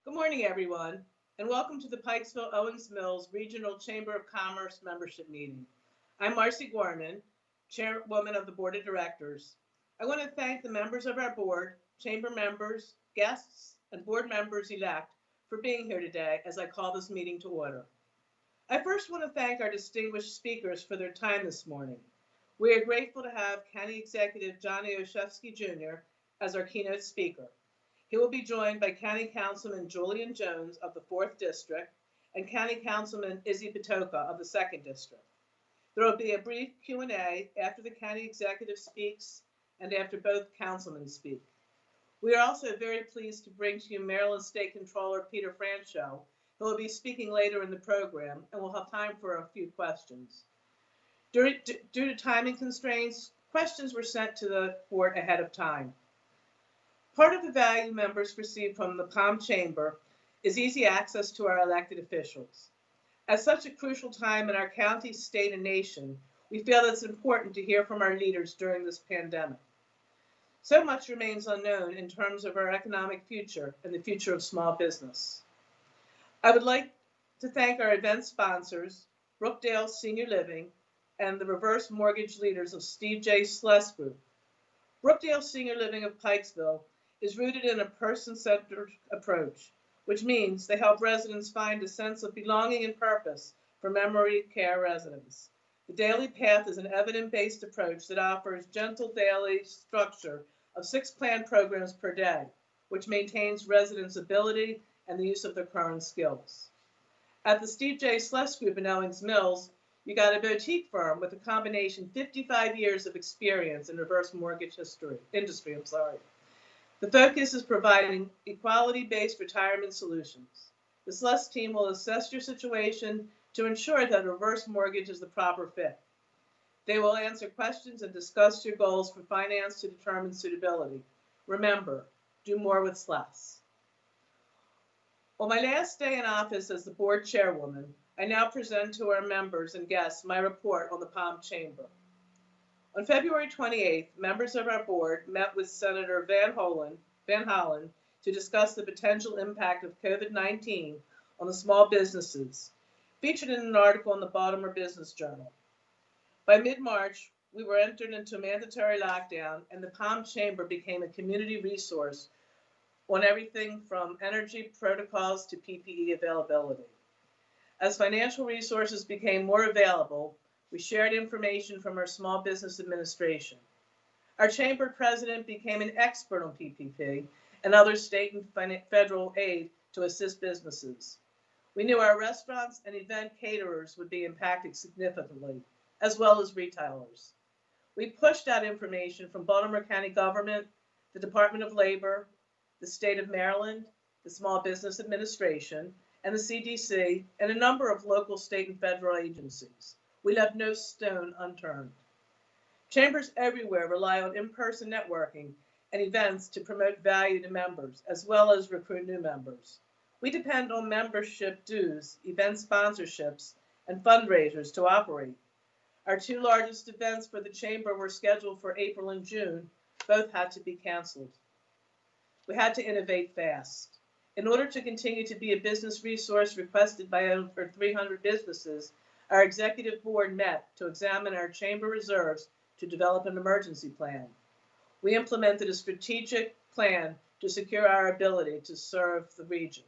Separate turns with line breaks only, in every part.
Good morning, everyone, and welcome to the Pikesville Owings Mills Regional Chamber of Commerce membership meeting. I'm Marcy Gorman, Chairwoman of the Board of Directors. I want to thank the members of our board, chamber members, guests, and board members elect for being here today as I call this meeting to order. I first want to thank our distinguished speakers for their time this morning. We are grateful to have County Executive Johnny Oshefsky Jr. as our keynote speaker. He will be joined by County Councilman Julian Jones of the 4th District and County Councilman Izzy Patoka of the 2nd District. There will be a brief Q&A after the county executive speaks and after both councilmen speak. We are also very pleased to bring to you Maryland State Controller Peter Franchot, who will be speaking later in the program, and we'll have time for a few questions. Due to timing constraints, questions were sent to the board ahead of time. Part of the value members receive from the POM Chamber is easy access to our elected officials. At such a crucial time in our county, state, and nation, we feel it's important to hear from our leaders during this pandemic. So much remains unknown in terms of our economic future and the future of small business. I would like to thank our event sponsors, Brookdale Senior Living, and the reverse mortgage leaders of Steve J. Sless Group. Brookdale Senior Living of Pikesville is rooted in a person-centered approach, which means they help residents find a sense of belonging and purpose for memory care residents. The Daily Path is an evidence-based approach that offers gentle daily structure of 6 planned programs per day, which maintains residents' ability and the use of their current skills. At the Steve J. Sless Group in Owings Mills, you got a boutique firm with a combination 55 years of experience in reverse mortgage industry. The focus is providing equality-based retirement solutions. The Sless team will assess your situation to ensure that a reverse mortgage is the proper fit. They will answer questions and discuss your goals for finance to determine suitability. Remember, do more with less. On my last day in office as the board chairwoman, I now present to our members and guests my report on the POM Chamber. On February 28th, members of our board met with Senator Van Hollen to discuss the potential impact of COVID-19 on the small businesses, featured in an article in the Baltimore Business Journal. By mid-March, we were entered into a mandatory lockdown, and the POM Chamber became a community resource on everything from energy protocols to PPE availability. As financial resources became more available, we shared information from our Small Business Administration. Our chamber president became an expert on PPP and other state and federal aid to assist businesses. We knew our restaurants and event caterers would be impacted significantly, as well as retailers. We pushed out information from Baltimore County government, the Department of Labor, the state of Maryland, the Small Business Administration, and the CDC, and a number of local, state, and federal agencies. We left no stone unturned. Chambers everywhere rely on in-person networking and events to promote value to members, as well as recruit new members. We depend on membership dues, event sponsorships, and fundraisers to operate. Our 2 largest events for the chamber were scheduled for April and June. Both had to be canceled. We had to innovate fast. In order to continue to be a business resource requested by over 300 businesses, our executive board met to examine our chamber reserves to develop an emergency plan. We implemented a strategic plan to secure our ability to serve the region.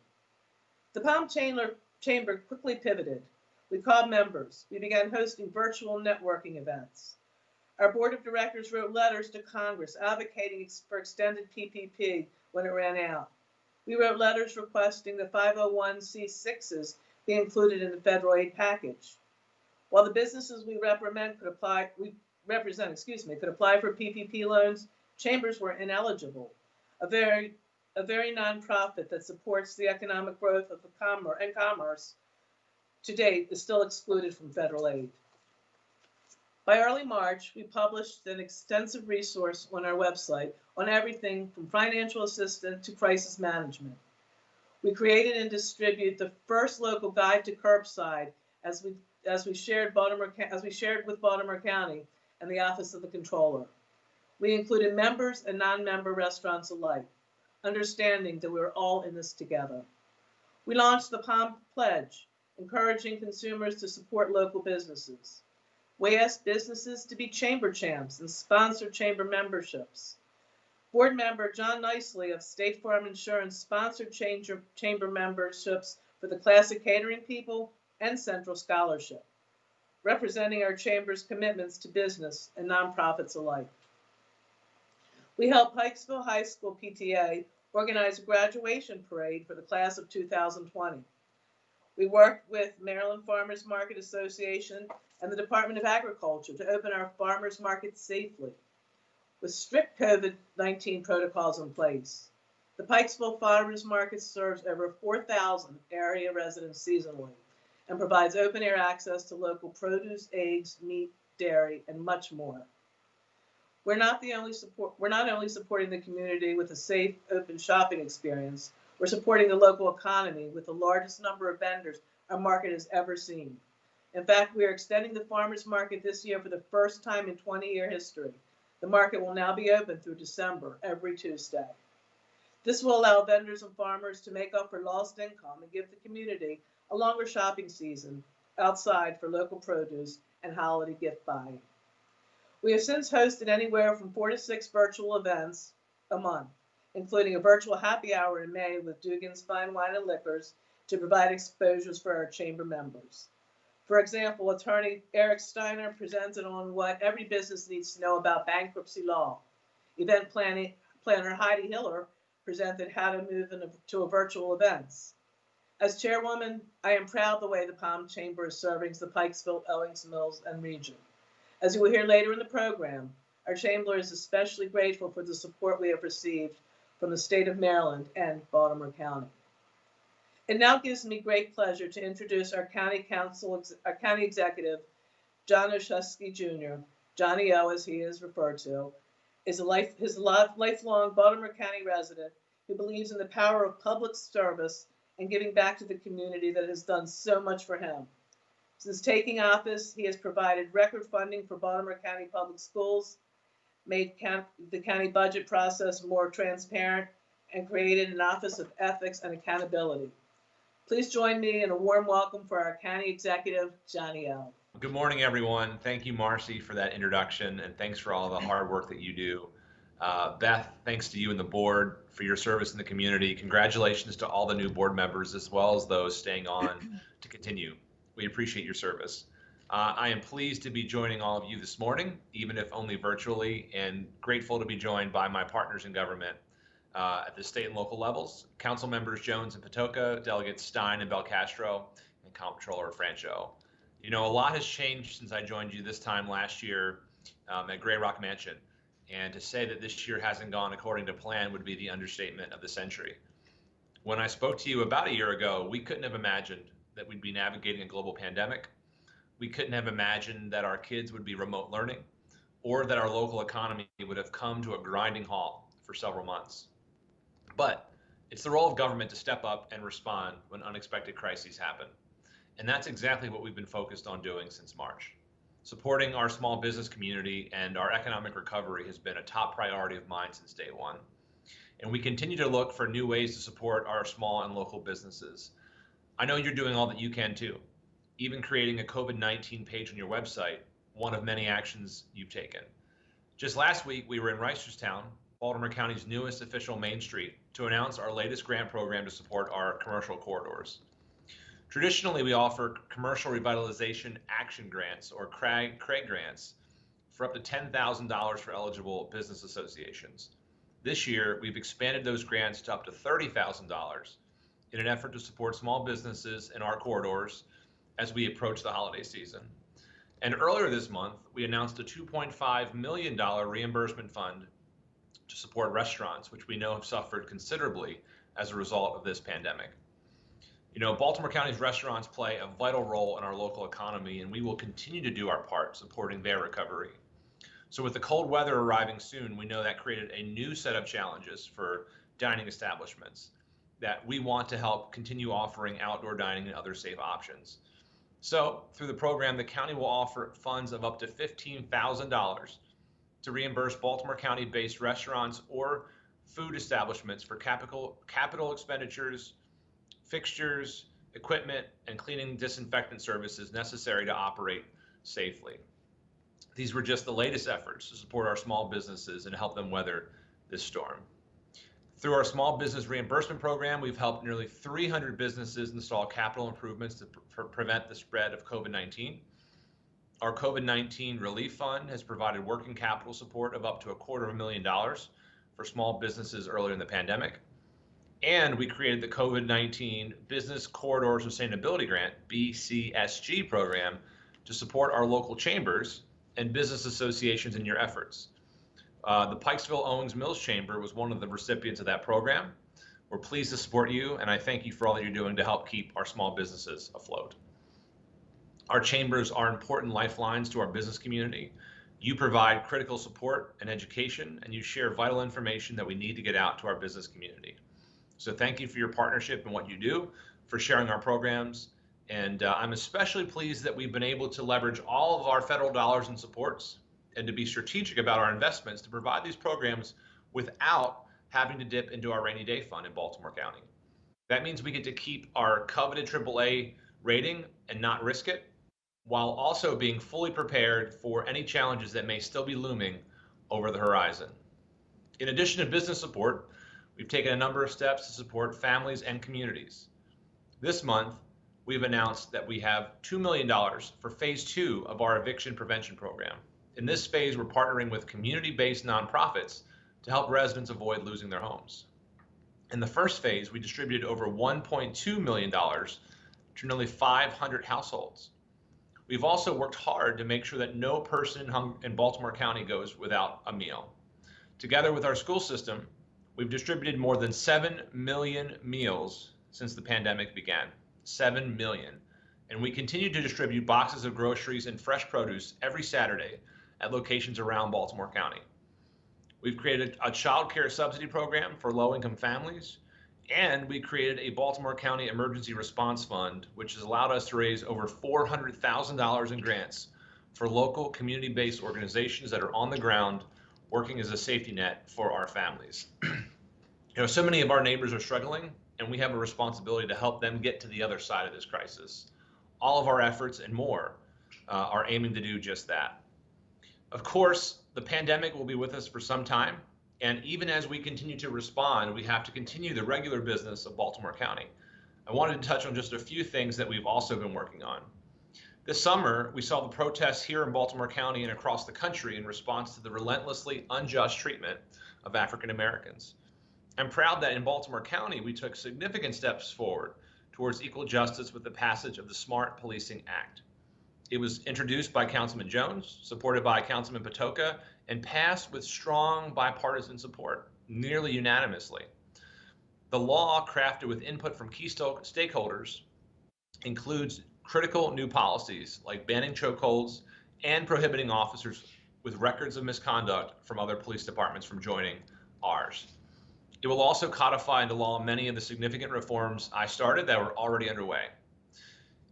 The POM Chamber quickly pivoted. We called members. We began hosting virtual networking events. Our board of directors wrote letters to Congress advocating for extended PPP when it ran out. We wrote letters requesting the 501c6s be included in the federal aid package. While the businesses we represent could apply for PPP loans, chambers were ineligible. A very nonprofit that supports the economic growth of the commerce to date is still excluded from federal aid. By early March, we published an extensive resource on our website on everything from financial assistance to crisis management. We created and distributed the first local guide to curbside as we shared with Baltimore County and the Office of the Controller. We included members and non-member restaurants alike, understanding that we were all in this together. We launched the Palm Pledge, encouraging consumers to support local businesses. We asked businesses to be chamber champs and sponsor chamber memberships. Board member John Nicely of State Farm Insurance sponsored chamber memberships for the Classic Catering People and Central Scholarship, representing our chamber's commitments to business and nonprofits alike. We helped Pikesville High School PTA organize a graduation parade for the class of 2020. We worked with Maryland Farmers Market Association and the Department of Agriculture to open our farmers market safely, with strict COVID-19 protocols in place. The Pikesville Farmers Market serves over 4,000 area residents seasonally and provides open-air access to local produce, eggs, meat, dairy, and much more. We're not only supporting the community with a safe, open shopping experience, we're supporting the local economy with the largest number of vendors our market has ever seen. In fact, we are extending the farmers market this year for the first time in 20-year history. The market will now be open through December, every Tuesday. This will allow vendors and farmers to make up for lost income and give the community a longer shopping season outside for local produce and holiday gift buying. We have since hosted anywhere from 4 to 6 virtual events a month, including a virtual happy hour in May with Dugan's Fine Wine and Liquors to provide exposures for our chamber members. For example, attorney Eric Steiner presented on what every business needs to know about bankruptcy law. Event planner Heidi Hiller presented how to move to a virtual events. As chairwoman, I am proud of the way the Palm Chamber is serving the Pikesville, Owings Mills, and region. As you will hear later in the program, our chamber is especially grateful for the support we have received from the state of Maryland and Baltimore County. It now gives me great pleasure to introduce our county executive, John Oshusky Jr., Johnny O as he is referred to, is a lifelong Baltimore County resident who believes in the power of public service and giving back to the community that has done so much for him. Since taking office, he has provided record funding for Baltimore County Public Schools, made the county budget process more transparent, and created an Office of Ethics and Accountability. Please join me in a warm welcome for our county executive, Johnny L.
Good morning, everyone. Thank you, Marcy, for that introduction, and thanks for all the hard work that you do. Beth, thanks to you and the board for your service in the community. Congratulations to all the new board members, as well as those staying on to continue. We appreciate your service. I am pleased to be joining all of you this morning, even if only virtually, and grateful to be joined by my partners in government at the state and local levels, Council Members Jones and Patoka, Delegates Stein and Belcastro, and Comptroller Francho. You know, a lot has changed since I joined you this time last year at Grey Rock Mansion, and to say that this year hasn't gone according to plan would be the understatement of the century. When I spoke to you about a year ago, we couldn't have imagined that we'd be navigating a global pandemic. We couldn't have imagined that our kids would be remote learning, or that our local economy would have come to a grinding halt for several months. But it's the role of government to step up and respond when unexpected crises happen. And that's exactly what we've been focused on doing since March. Supporting our small business community and our economic recovery has been a top priority of mine since day one. And we continue to look for new ways to support our small and local businesses. I know you're doing all that you can too, even creating a COVID-19 page on your website, one of many actions you've taken. Just last week, we were in Reisterstown, Baltimore County's newest official Main Street, to announce our latest grant program to support our commercial corridors. Traditionally, we offer commercial revitalization action grants, or CRAG grants, for up to $10,000 for eligible business associations. This year, we've expanded those grants to up to $30,000 in an effort to support small businesses in our corridors as we approach the holiday season. And earlier this month, we announced a $2.5 million reimbursement fund to support restaurants, which we know have suffered considerably as a result of this pandemic. You know, Baltimore County's restaurants play a vital role in our local economy, and we will continue to do our part supporting their recovery. So with the cold weather arriving soon, we know that created a new set of challenges for dining establishments that we want to help continue offering outdoor dining and other safe options. So through the program, the county will offer funds of up to $15,000 to reimburse Baltimore County-based restaurants or food establishments for capital expenditures fixtures, equipment, and cleaning disinfectant services necessary to operate safely. These were just the latest efforts to support our small businesses and help them weather this storm. Through our small business reimbursement program, we've helped nearly 300 businesses install capital improvements to prevent the spread of COVID-19. Our COVID-19 relief fund has provided working capital support of up to $250,000 for small businesses earlier in the pandemic. And we created the COVID-19 Business Corridor Sustainability Grant, BCSG program, to support our local chambers and business associations in your efforts. The Pikesville Owings Mills Chamber was one of the recipients of that program. We're pleased to support you, and I thank you for all that you're doing to help keep our small businesses afloat. Our chambers are important lifelines to our business community. You provide critical support and education, and you share vital information that we need to get out to our business community. So thank you for your partnership and what you do, for sharing our programs. And I'm especially pleased that we've been able to leverage all of our federal dollars and supports and to be strategic about our investments to provide these programs without having to dip into our rainy day fund in Baltimore County. That means we get to keep our coveted AAA rating and not risk it, while also being fully prepared for any challenges that may still be looming over the horizon. In addition to business support, we've taken a number of steps to support families and communities. This month, we've announced that we have $2 million for phase 2 of our eviction prevention program. In this phase, we're partnering with community-based nonprofits to help residents avoid losing their homes. In the first phase, we distributed over $1.2 million to nearly 500 households. We've also worked hard to make sure that no person in Baltimore County goes without a meal. Together with our school system, we've distributed more than 7 million meals since the pandemic began. 7 million. And we continue to distribute boxes of groceries and fresh produce every Saturday at locations around Baltimore County. We've created a child care subsidy program for low-income families, and we created a Baltimore County Emergency Response Fund, which has allowed us to raise over $400,000 in grants for local community-based organizations that are on the ground working as a safety net for our families. So many of our neighbors are struggling, and we have a responsibility to help them get to the other side of this crisis. All of our efforts and more are aiming to do just that. Of course, the pandemic will be with us for some time, and even as we continue to respond, we have to continue the regular business of Baltimore County. I wanted to touch on just a few things that we've also been working on. This summer, we saw the protests here in Baltimore County and across the country in response to the relentlessly unjust treatment of African Americans. I'm proud that in Baltimore County, we took significant steps forward towards equal justice with the passage of the Smart Policing Act. It was introduced by Councilman Jones, supported by Councilman Patoka, and passed with strong bipartisan support, nearly unanimously. The law, crafted with input from key stakeholders, includes critical new policies like banning chokeholds and prohibiting officers with records of misconduct from other police departments from joining ours. It will also codify into law many of the significant reforms I started that were already underway.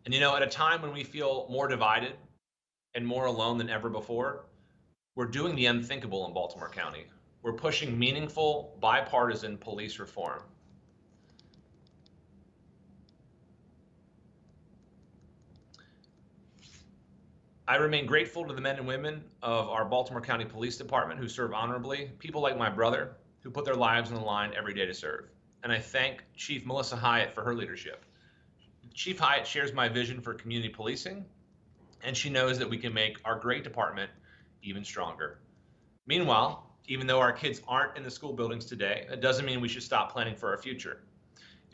And at a time when we feel more divided and more alone than ever before, we're doing the unthinkable in Baltimore County. We're pushing meaningful bipartisan police reform. I remain grateful to the men and women of our Baltimore County Police Department who serve honorably, people like my brother who put their lives on the line every day to serve. And I thank Chief Melissa Hyatt for her leadership. Chief Hyatt shares my vision for community policing, and she knows that we can make our great department even stronger. Meanwhile, even though our kids aren't in the school buildings today, it doesn't mean we should stop planning for our future.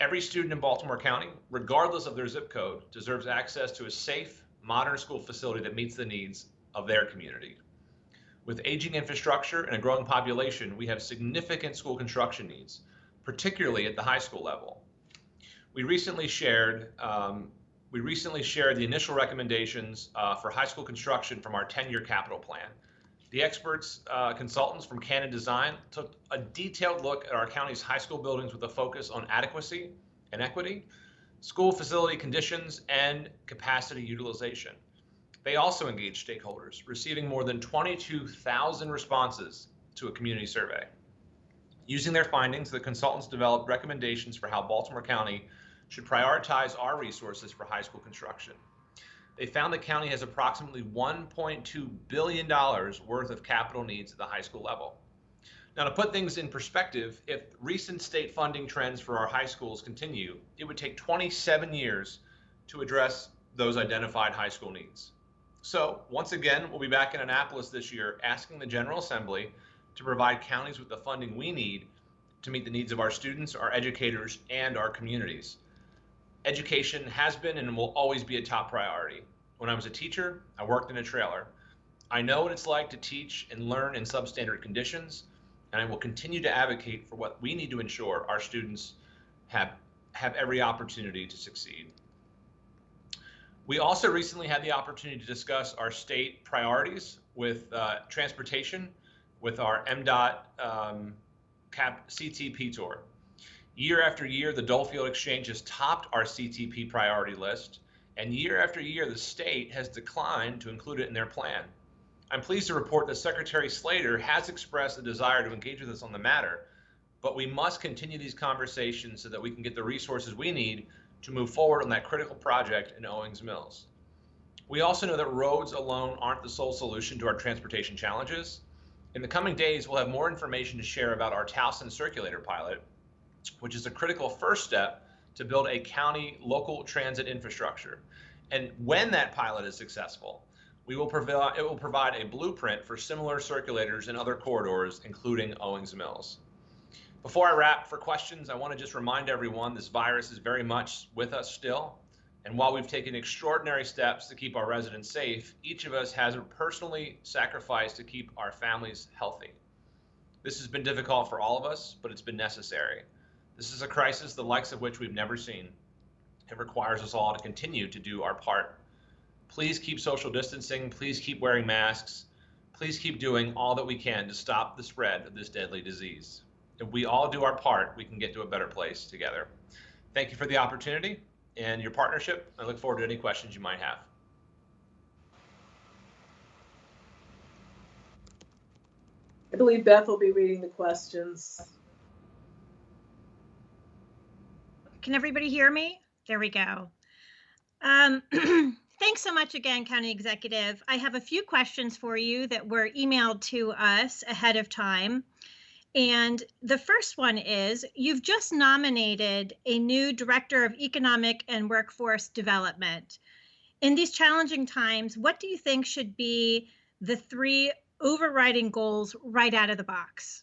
Every student in Baltimore County, regardless of their zip code, deserves access to a safe, modern school facility that meets the needs of their community. With aging infrastructure and a growing population, we have significant school construction needs, particularly at the high school level. We recently shared the initial recommendations for high school construction from our 10-year capital plan. The experts, consultants from Canon Design took a detailed look at our county's high school buildings with a focus on adequacy and equity, school facility conditions, and capacity utilization. They also engaged stakeholders, receiving more than 22,000 responses to a community survey. Using their findings, the consultants developed recommendations for how Baltimore County should prioritize our resources for high school construction. They found the county has approximately $1.2 billion worth of capital needs at the high school level. Now, to put things in perspective, if recent state funding trends for our high schools continue, it would take 27 years to address those identified high school needs. So, once again, we'll be back in Annapolis this year asking the General Assembly to provide counties with the funding we need to meet the needs of our students, our educators, and our communities. Education has been and will always be a top priority. When I was a teacher, I worked in a trailer. I know what it's like to teach and learn in substandard conditions, and I will continue to advocate for what we need to ensure our students have every opportunity to succeed. We also recently had the opportunity to discuss our state priorities with transportation with our MDOT CTP tour. Year after year, the Dolefield Exchange has topped our CTP priority list, and year after year, the state has declined to include it in their plan. I'm pleased to report that Secretary Slater has expressed a desire to engage with us on the matter, but we must continue these conversations so that we can get the resources we need to move forward on that critical project in Owings Mills. We also know that roads alone aren't the sole solution to our transportation challenges. In the coming days, we'll have more information to share about our Towson Circulator pilot, which is a critical first step to build a county local transit infrastructure. And when that pilot is successful, it will provide a blueprint for similar circulators in other corridors, including Owings Mills. Before I wrap for questions, I want to just remind everyone this virus is very much with us still. And while we've taken extraordinary steps to keep our residents safe, each of us has personally sacrificed to keep our families healthy. This has been difficult for all of us, but it's been necessary. This is a crisis the likes of which we've never seen. It requires us all to continue to do our part. Please keep social distancing. Please keep wearing masks. Please keep doing all that we can to stop the spread of this deadly disease. If we all do our part, we can get to a better place together. Thank you for the opportunity and your partnership. I look forward to any questions you might have.
I believe Beth will be reading the questions.
Can everybody hear me? There we go. Thanks so much again, County Executive. I have a few questions for you that were emailed to us ahead of time. And the first one is, you've just nominated a new Director of Economic and Workforce Development. In these challenging times, what do you think should be the 3 overriding goals right out of the box?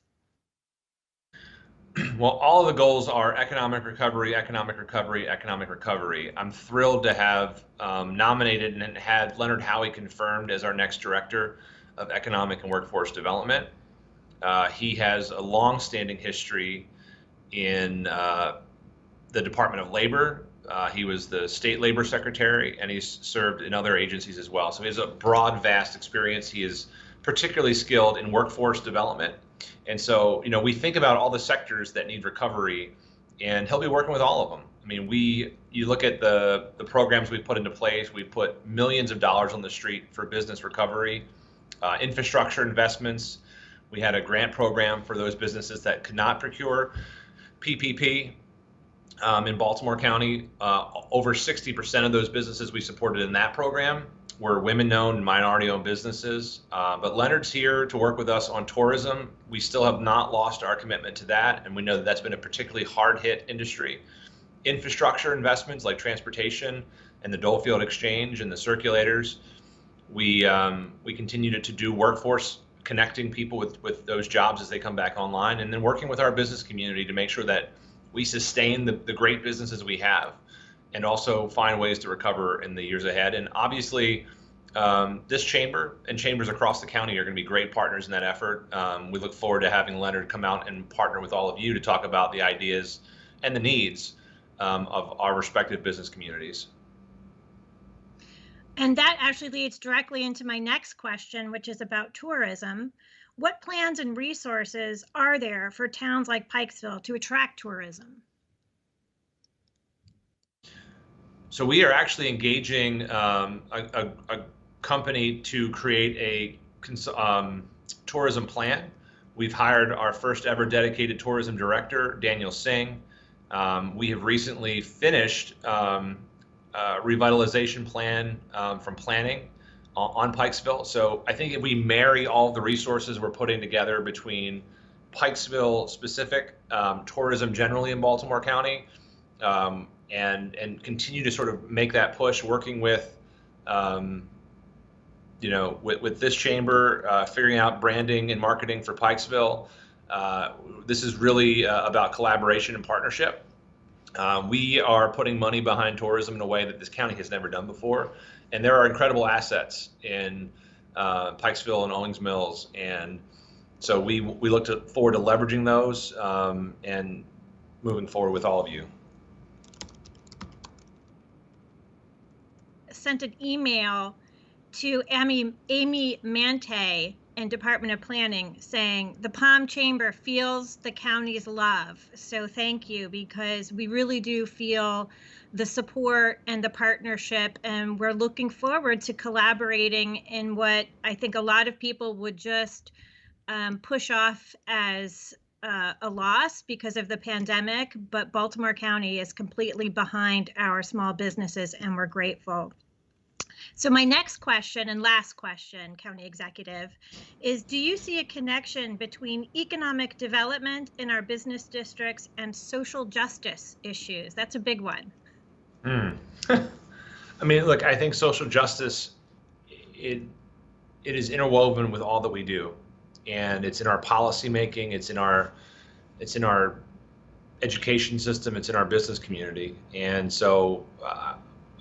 Well, all of the goals are economic recovery, economic recovery, economic recovery. I'm thrilled to have nominated and had Leonard Howey confirmed as our next Director of Economic and Workforce Development. He has a long-standing history in the Department of Labor. He was the State Labor Secretary, and he's served in other agencies as well. So he has a broad, vast experience. He is particularly skilled in workforce development. And so, we think about all the sectors that need recovery, and he'll be working with all of them. I mean, you look at the programs we've put into place. We've put millions of dollars on the street for business recovery, infrastructure investments. We had a grant program for those businesses that could not procure PPP in Baltimore County. Over 60% of those businesses we supported in that program were women-owned and minority-owned businesses. But Leonard's here to work with us on tourism. We still have not lost our commitment to that, and we know that that's been a particularly hard-hit industry. Infrastructure investments like transportation and the Dolefield Exchange and the circulators. We continue to do workforce, connecting people with those jobs as they come back online, and then working with our business community to make sure that we sustain the great businesses we have and also find ways to recover in the years ahead. And obviously, this chamber and chambers across the county are going to be great partners in that effort. We look forward to having Leonard come out and partner with all of you to talk about the ideas and the needs of our respective business communities.
And that actually leads directly into my next question, which is about tourism. What plans and resources are there for towns like Pikesville to attract tourism?
So we are actually engaging a company to create a tourism plan. We've hired our first ever dedicated tourism director, Daniel Singh. We have recently finished revitalization plan from planning on Pikesville. So I think if we marry all the resources we're putting together between Pikesville specific, tourism generally in Baltimore County, and continue to sort of make that push, working with, with this chamber, figuring out branding and marketing for Pikesville. This is really about collaboration and partnership. We are putting money behind tourism in a way that this county has never done before. And there are incredible assets in Pikesville and Owings Mills. And so we look forward to leveraging those and moving forward with all of you.
Sent an email to Amy Mante in Department of Planning saying the Palm Chamber feels the county's love. So thank you, because we really do feel the support and the partnership, and we're looking forward to collaborating in what I think a lot of people would just push off as a loss because of the pandemic, but Baltimore County is completely behind our small businesses, and we're grateful. So my next question and last question, County Executive, is do you see a connection between economic development in our business districts and social justice issues? That's a big one.
I mean, look, I think social justice, it is interwoven with all that we do, and it's in our policy making, it's in our education system, it's in our business community, and so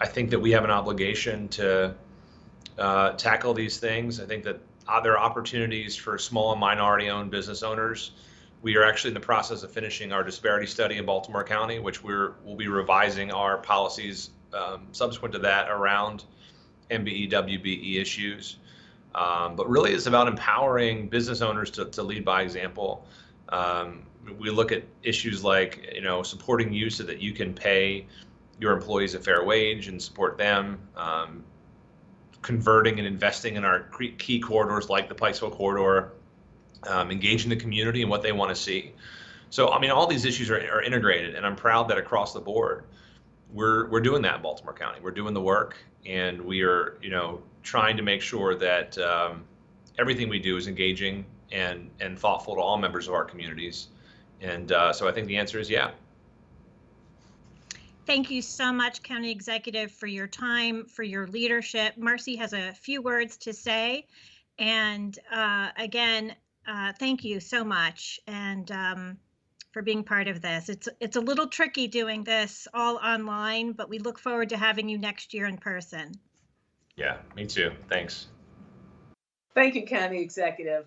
I think that we have an obligation to tackle these things. I think that there are opportunities for small and minority-owned business owners. We are actually in the process of finishing our disparity study in Baltimore County, which we'll be revising our policies subsequent to that around MBE, WBE issues. But really, it's about empowering business owners to lead by example. We look at issues like, supporting you so that you can pay your employees a fair wage and support them, converting and investing in our key corridors like the Pikesville corridor, engaging the community and what they want to see. So, I mean, all these issues are integrated, and I'm proud that across the board, we're doing that in Baltimore County. We're doing the work, and we are, trying to make sure that everything we do is engaging and thoughtful to all members of our communities. And so I think the answer is yeah.
Thank you so much, County Executive, for your time, for your leadership. Marcy has a few words to say. And again, thank you so much, and for being part of this. It's a little tricky doing this all online, but we look forward to having you next year in person.
Yeah, me too. Thanks.
Thank you, County Executive.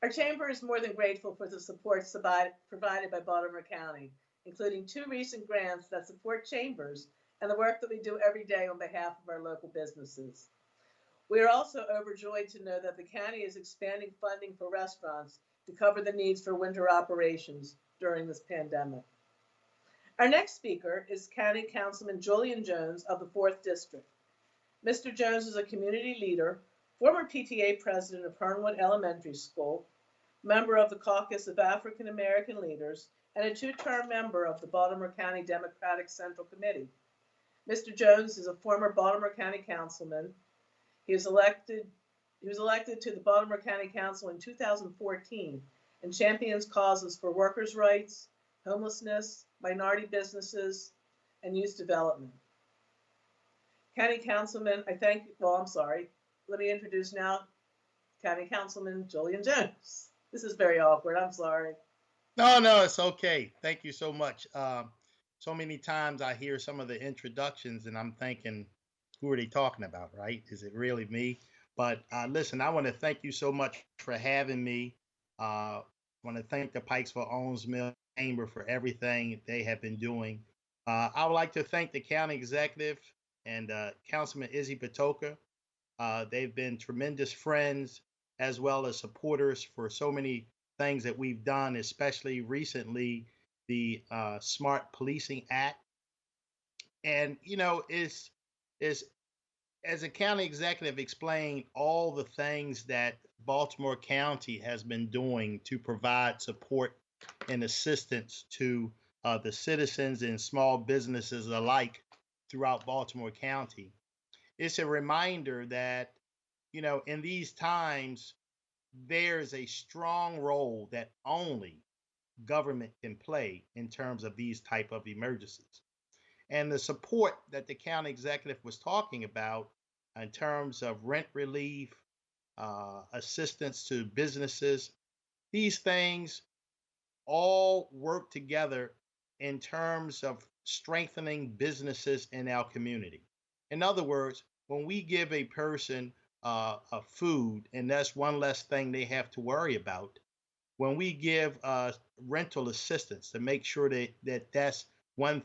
Our chamber is more than grateful for the support provided by Baltimore County, including 2 recent grants that support chambers and the work that we do every day on behalf of our local businesses. We are also overjoyed to know that the county is expanding funding for restaurants to cover the needs for winter operations during this pandemic. Our next speaker is County Councilman Julian Jones of the 4th District. Mr. Jones is a community leader, former PTA president of Hernwood Elementary School, member of the Caucus of African American Leaders, and a 2-term member of the Baltimore County Democratic Central Committee. Mr. Jones is a former Baltimore County councilman. He was elected to the Baltimore County Council in 2014 and champions causes for workers' rights, homelessness, minority businesses, and youth development. County Councilman, let me introduce now County Councilman Julian Jones. This is very awkward, I'm sorry.
No, it's okay. Thank you so much. So many times I hear some of the introductions and I'm thinking, who are they talking about, right? Is it really me? But listen, I want to thank you so much for having me. I want to thank the Pikesville Owings Mills Chamber for everything they have been doing. I would like to thank the county executive and Councilman Izzy Patoka. They've been tremendous friends as well as supporters for so many things that we've done, especially recently, the Smart Policing Act. And, is as a county executive explained all the things that Baltimore County has been doing to provide support and assistance to the citizens and small businesses alike throughout Baltimore County. It's a reminder that, in these times, there's a strong role that only government can play in terms of these type of emergencies. And the support that the county executive was talking about in terms of rent relief, assistance to businesses, these things all work together in terms of strengthening businesses in our community. In other words, when we give a person a food, and that's one less thing they have to worry about, when we give rental assistance to make sure that's one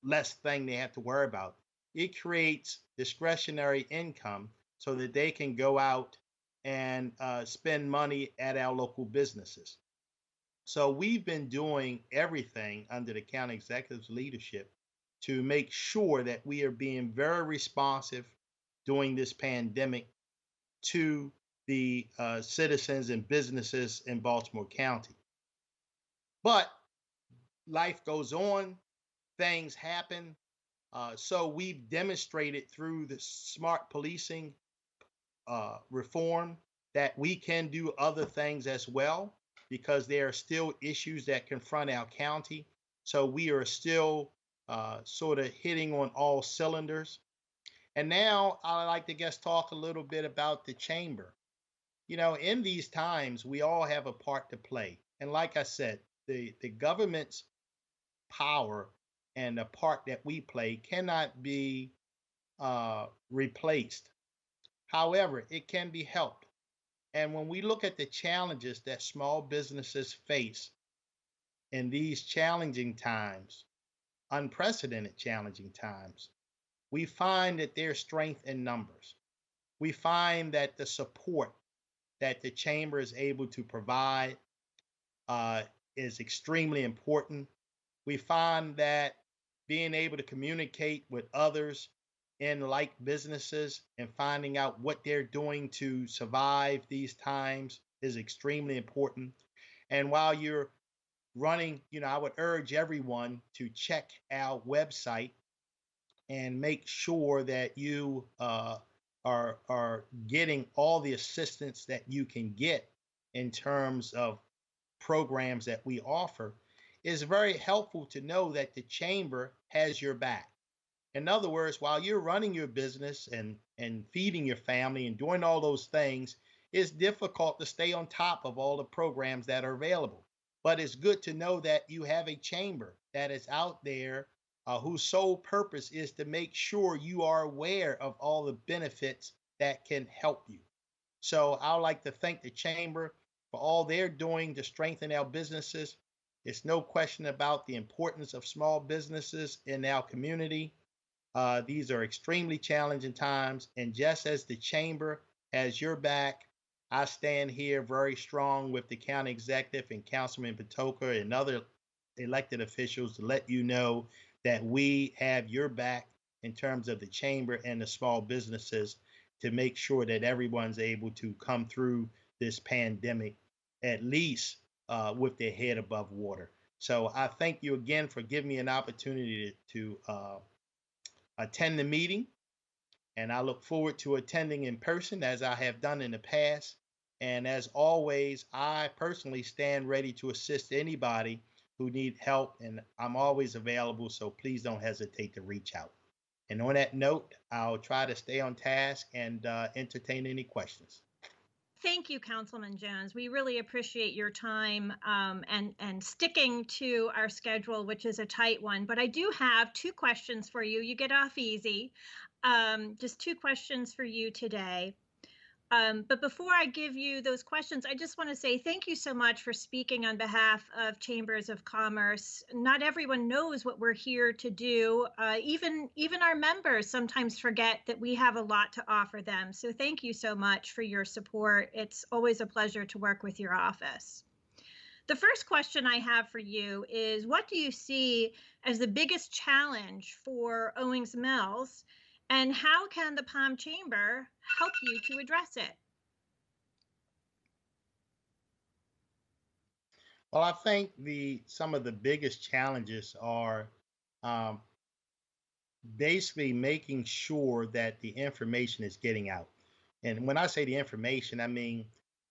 less thing they have to worry about, it creates discretionary income so that they can go out and spend money at our local businesses. So we've been doing everything under the county executive's leadership to make sure that we are being very responsive during this pandemic to the citizens and businesses in Baltimore County. But life goes on, things happen. So we've demonstrated through the smart policing reform that we can do other things as well, because there are still issues that confront our county. So we are still sort of hitting on all cylinders. And now I'd like to just talk a little bit about the chamber. In these times, we all have a part to play. And like I said, the government's power and the part that we play cannot be replaced. However, it can be helped. And when we look at the challenges that small businesses face in these challenging times, unprecedented challenging times, we find that there's strength in numbers. We find that the support that the chamber is able to provide is extremely important. We find that being able to communicate with others in like businesses and finding out what they're doing to survive these times is extremely important. And while you're running, I would urge everyone to check our website and make sure that you are getting all the assistance that you can get in terms of programs that we offer. It's very helpful to know that the chamber has your back. In other words, while you're running your business and feeding your family and doing all those things, it's difficult to stay on top of all the programs that are available. But it's good to know that you have a chamber that is out there whose sole purpose is to make sure you are aware of all the benefits that can help you. So I would like to thank the chamber for all they're doing to strengthen our businesses. It's no question about the importance of small businesses in our community. These are extremely challenging times, and just as the chamber has your back, I stand here very strong with the county executive and Councilman Patoka and other elected officials to let you know that we have your back in terms of the chamber and the small businesses to make sure that everyone's able to come through this pandemic at least with their head above water. So I thank you again for giving me an opportunity to attend the meeting, and I look forward to attending in person as I have done in the past. And as always, I personally stand ready to assist anybody who need help, and I'm always available, so please don't hesitate to reach out. And on that note, I'll try to stay on task and entertain any questions.
Thank you, Councilman Jones. We really appreciate your time and sticking to our schedule, which is a tight one. But I do have two questions for you. You get off easy. Just two questions for you today. But before I give you those questions, I just want to say thank you so much for speaking on behalf of Chambers of Commerce. Not everyone knows what we're here to do. Even our members sometimes forget that we have a lot to offer them. So thank you so much for your support. It's always a pleasure to work with your office. The first question I have for you is, what do you see as the biggest challenge for Owings Mills? And how can the Palm Chamber help you to address it?
Well, I think some of the biggest challenges are um, basically making sure that the information is getting out. And when I say the information, I mean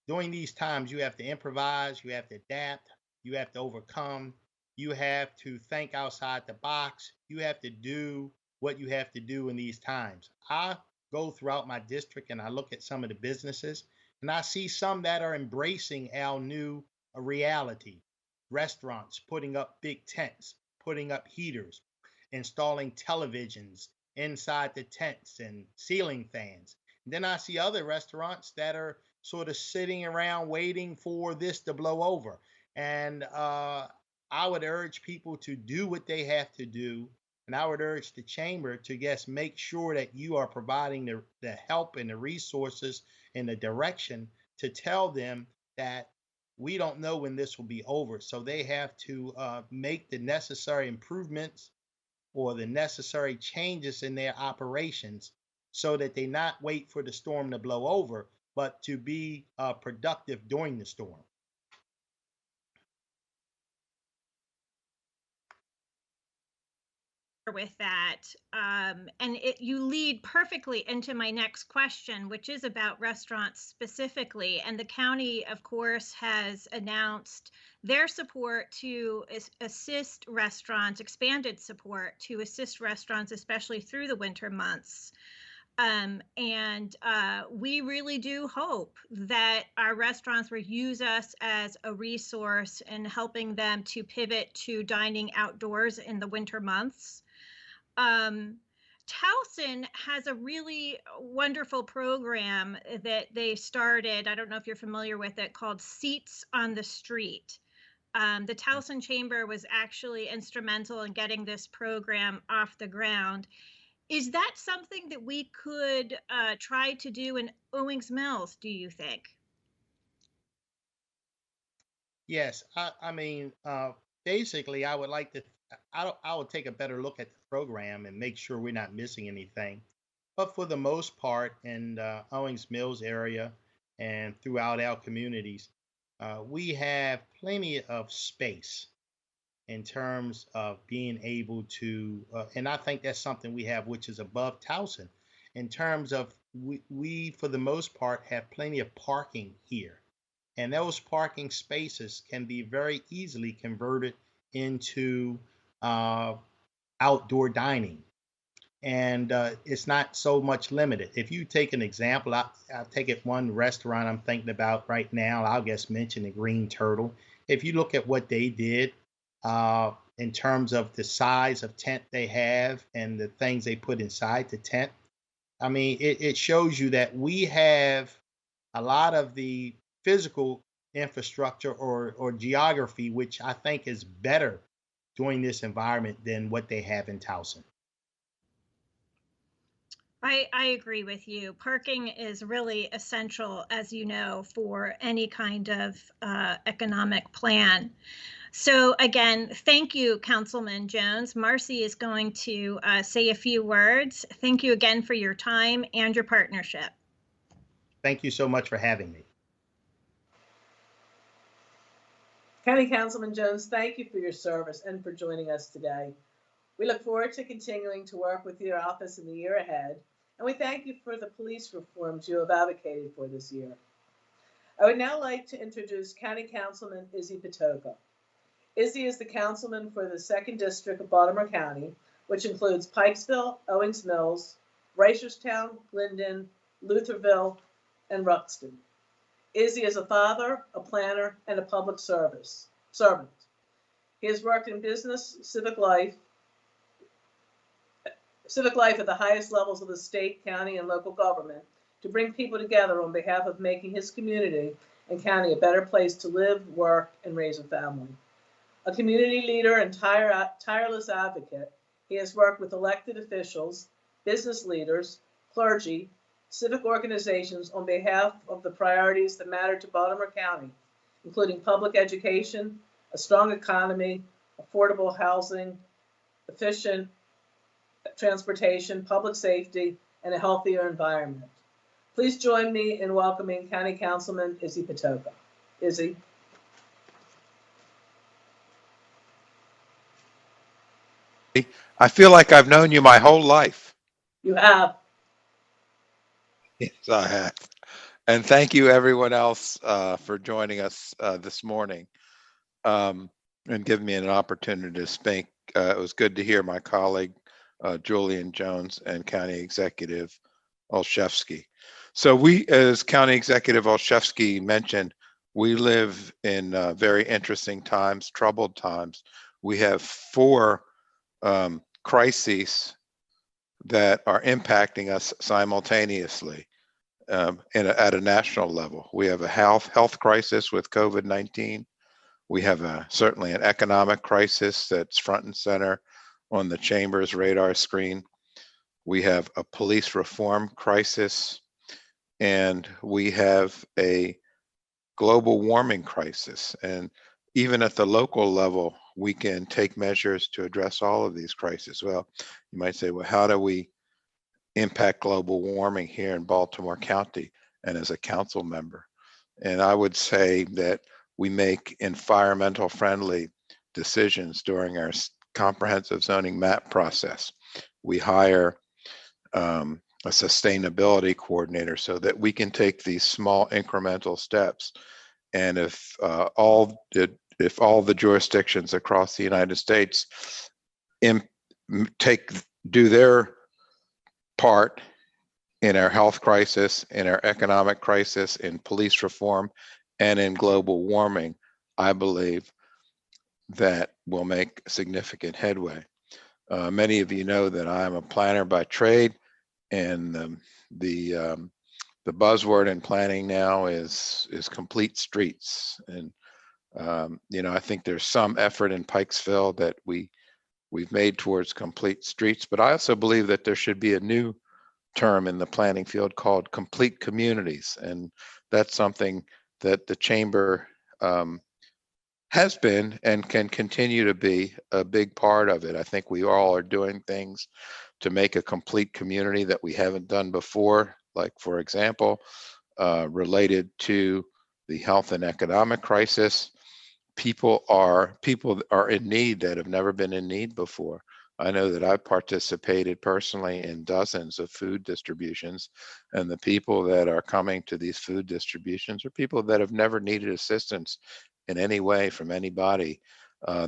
during these times you have to improvise, you have to adapt, you have to overcome, you have to think outside the box, you have to do what you have to do in these times. I go throughout my district and I look at some of the businesses and I see some that are embracing our new reality. Restaurants putting up big tents, putting up heaters, installing televisions inside the tents and ceiling fans. And then I see other restaurants that are sort of sitting around waiting for this to blow over. And I would urge people to do what they have to do. And I would urge the chamber to just make sure that you are providing the help and the resources and the direction to tell them that we don't know when this will be over. So they have to make the necessary improvements or the necessary changes in their operations so that they not wait for the storm to blow over, but to be productive during the storm.
With that, and you lead perfectly into my next question, which is about restaurants specifically. And the county, of course, has announced their support to assist restaurants, expanded support to assist restaurants, especially through the winter months. We really do hope that our restaurants will use us as a resource in helping them to pivot to dining outdoors in the winter months. Towson has a really wonderful program that they started. I don't know if you're familiar with it, called Seats on the Street. The Towson Chamber was actually instrumental in getting this program off the ground. Is that something that we could try to do in Owings Mills, do you think?
Yes, I mean, basically, I would like to. I would take a better look at the program and make sure we're not missing anything. But for the most part, in the Owings Mills area and throughout our communities, we have plenty of space in terms of being able to, and I think that's something we have, which is above Towson, in terms of we for the most part, have plenty of parking here. And those parking spaces can be very easily converted into uh, outdoor dining. And it's not so much limited. If you take an example, I'll take it one restaurant I'm thinking about right now. I'll just mention the Green Turtle. If you look at what they did in terms of the size of tent they have and the things they put inside the tent, I mean, it shows you that we have a lot of the physical infrastructure or geography, which I think is better during this environment than what they have in Towson.
I agree with you. Parking is really essential, as you know, for any kind of economic plan. So again, thank you, Councilman Jones. Marcy is going to say a few words. Thank you again for your time and your partnership.
Thank you so much for having me.
County Councilman Jones, thank you for your service and for joining us today. We look forward to continuing to work with your office in the year ahead, and we thank you for the police reforms you have advocated for this year. I would now like to introduce County Councilman Izzy Patoka. Izzy is the councilman for the 2nd District of Baltimore County, which includes Pikesville, Owings Mills, Reisterstown, Linden, Lutherville, and Ruxton. Izzy is a father, a planner, and a public servant. He has worked in business, civic life at the highest levels of the state, county, and local government to bring people together on behalf of making his community and county a better place to live, work, and raise a family. A community leader and tireless advocate, he has worked with elected officials, business leaders, clergy, civic organizations on behalf of the priorities that matter to Baltimore County, including public education, a strong economy, affordable housing, efficient transportation, public safety, and a healthier environment. Please join me in welcoming County Councilman Izzy Patoka. Izzy.
I feel like I've known you my whole life.
You have.
Yes, I have. And thank you, everyone else, for joining us this morning and giving me an opportunity to speak. It was good to hear my colleague, Julian Jones, and County Executive Olszewski. So we, as County Executive Olszewski mentioned, we live in very interesting times, troubled times. We have 4 crises that are impacting us simultaneously at a national level. We have a health crisis with COVID-19. We have certainly an economic crisis that's front and center on the Chamber's radar screen. We have a police reform crisis, and we have a global warming crisis. And even at the local level, we can take measures to address all of these crises. Well, you might say, well, how do we impact global warming here in Baltimore County and as a council member? And I would say that we make environmental friendly decisions during our comprehensive zoning map process. We hire a sustainability coordinator so that we can take these small incremental steps. And if all the jurisdictions across the United States do their part in our health crisis, in our economic crisis, in police reform, and in global warming, I believe that will make significant headway. Many of you know that I'm a planner by trade, and the buzzword in planning now is complete streets. And I think there's some effort in Pikesville that we've made towards complete streets, but I also believe that there should be a new term in the planning field called complete communities, and that's something that the chamber has been and can continue to be a big part of it. I think we all are doing things to make a complete community that we haven't done before, like, for example, related to the health and economic crisis. People are in need that have never been in need before. I know that I've participated personally in dozens of food distributions, and the people that are coming to these food distributions are people that have never needed assistance in any way from anybody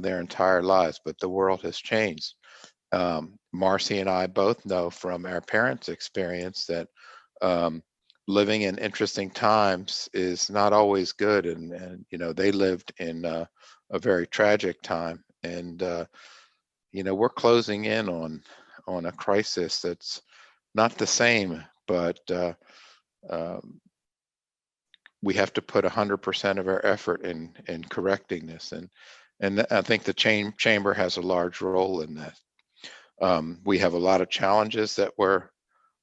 their entire lives, but the world has changed. Marcy and I both know from our parents' experience that living in interesting times is not always good, and they lived in a very tragic time, and we're closing in on a crisis that's not the same, but we have to put 100% of our effort in correcting this, and I think the chamber has a large role in that. We have a lot of challenges that we're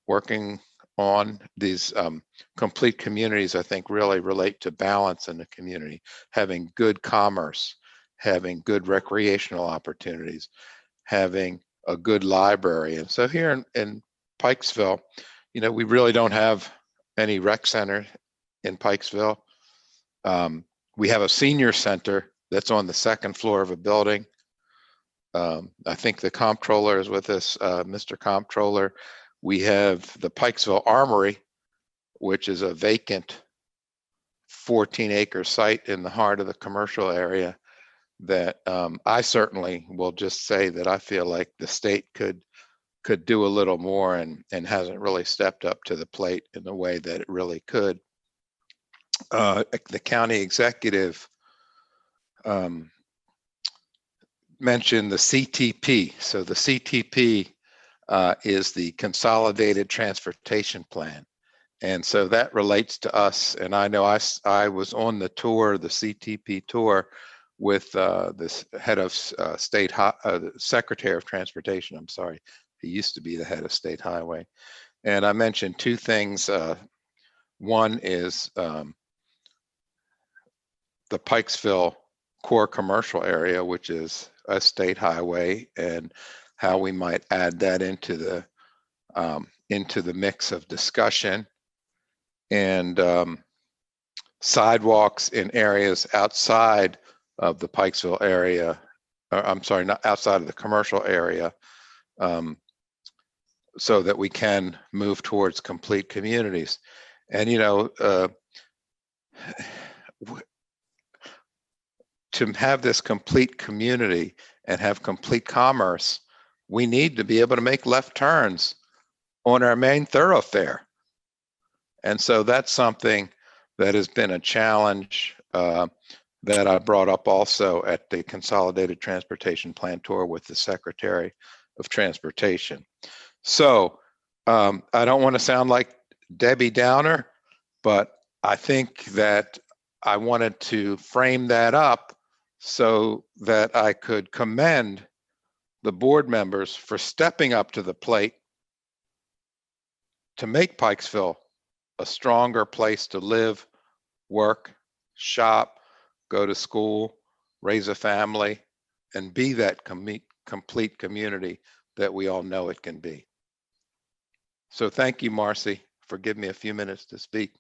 working on. These complete communities, I think, really relate to balance in the community, having good commerce, having good recreational opportunities, having a good library. And so here in Pikesville, we really don't have any rec center in Pikesville. We have a senior center that's on the second floor of a building. I think the comptroller is with us, Mr. Comptroller. We have the Pikesville Armory, which is a vacant 14-acre site in the heart of the commercial area that I certainly will just say that I feel like the state could do a little more and hasn't really stepped up to the plate in the way that it really could. The county executive mentioned the CTP. So the CTP is the Consolidated Transportation Plan. And so that relates to us. And I know I was on the tour, the CTP tour, with this head of Secretary of Transportation. I'm sorry, he used to be the head of State Highway. And I mentioned 2 things. One is the Pikesville core commercial area, which is a state highway, and how we might add that into the mix of discussion, and sidewalks in areas outside of the Pikesville area. I'm sorry, not outside of the commercial area, so that we can move towards complete communities. And, to have this complete community and have complete commerce, we need to be able to make left turns on our main thoroughfare. And so that's something that has been a challenge that I brought up also at the Consolidated Transportation Plan Tour with the Secretary of Transportation. So I don't want to sound like Debbie Downer, but I think that I wanted to frame that up so that I could commend the board members for stepping up to the plate to make Pikesville a stronger place to live, work, shop, go to school, raise a family, and be that complete community that we all know it can be. So thank you, Marcy, for giving me a few minutes to speak.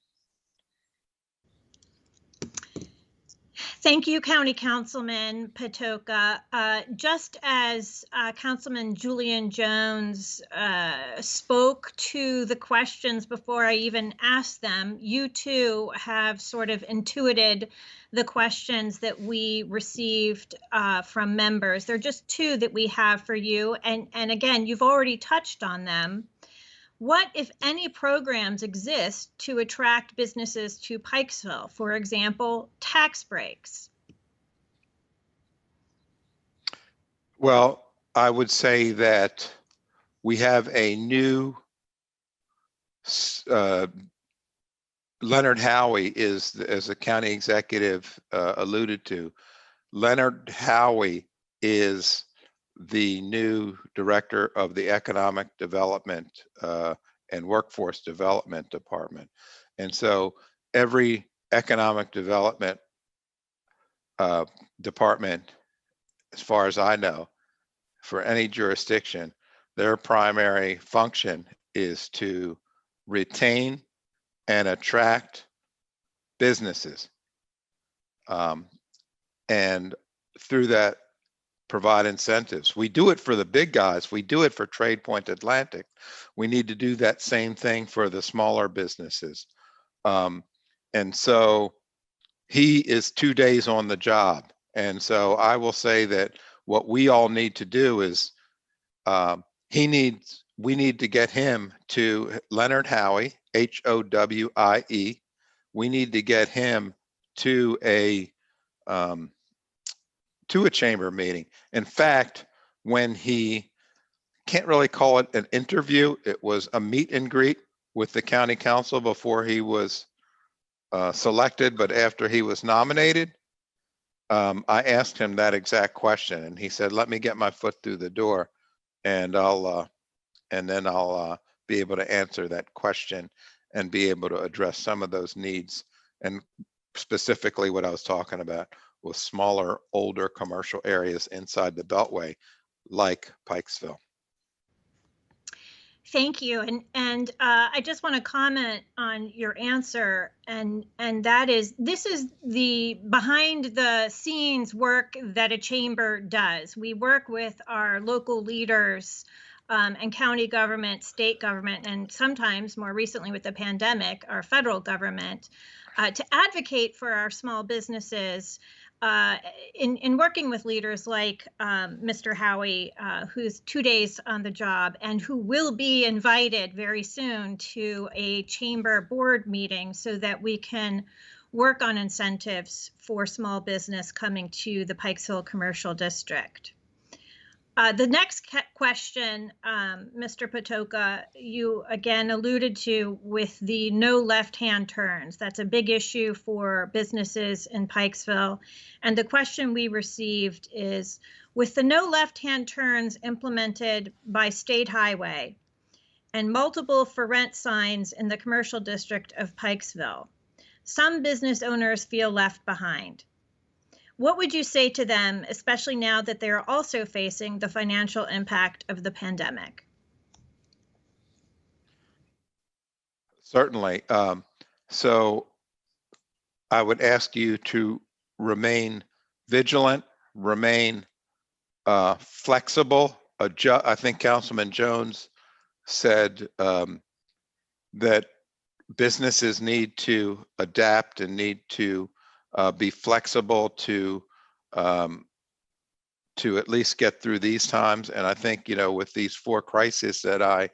Thank you, County Councilman Patoka. Just as Councilman Julian Jones spoke to the questions before I even asked them, you too have sort of intuited the questions that we received from members. There are just two that we have for you. And again, you've already touched on them. What, if any, programs exist to attract businesses to Pikesville? For example, tax breaks.
Well, I would say that we have a new, Leonard Howie is, as the county executive alluded to, Leonard Howie is the new director of the Economic Development and Workforce Development Department. And so every economic development department, as far as I know, for any jurisdiction, their primary function is to retain and attract businesses. And through that, provide incentives. We do it for the big guys. We do it for Trade Point Atlantic. We need to do that same thing for the smaller businesses. And so he is 2 days on the job. And so I will say that what we all need to do is we need to get him to Leonard Howie, Howie. We need to get him to a chamber meeting. In fact, when he can't really call it an interview, it was a meet and greet with the county council before he was selected, but after he was nominated, I asked him that exact question, and he said, "Let me get my foot through the door, and then I'll be able to answer that question and be able to address some of those needs." And specifically, what I was talking about was smaller, older commercial areas inside the Beltway, like Pikesville.
Thank you. And I just want to comment on your answer, and that is, this is the behind the scenes work that a chamber does. We work with our local leaders and county government, state government, and sometimes more recently with the pandemic, our federal government, to advocate for our small businesses. In working with leaders like Mr. Howie, who's 2 days on the job and who will be invited very soon to a chamber board meeting so that we can work on incentives for small business coming to the Pikesville Commercial District. The next question, Mr. Patoka, you again alluded to with the no left-hand turns. That's a big issue for businesses in Pikesville. And the question we received is, with the no left-hand turns implemented by State Highway and multiple for rent signs in the commercial district of Pikesville, some business owners feel left behind. What would you say to them, especially now that they are also facing the financial impact of the pandemic?
Certainly. So I would ask you to remain vigilant, remain flexible. I think Councilman Jones said that businesses need to adapt and need to be flexible to at least get through these times. And I think, with these 4 crises that I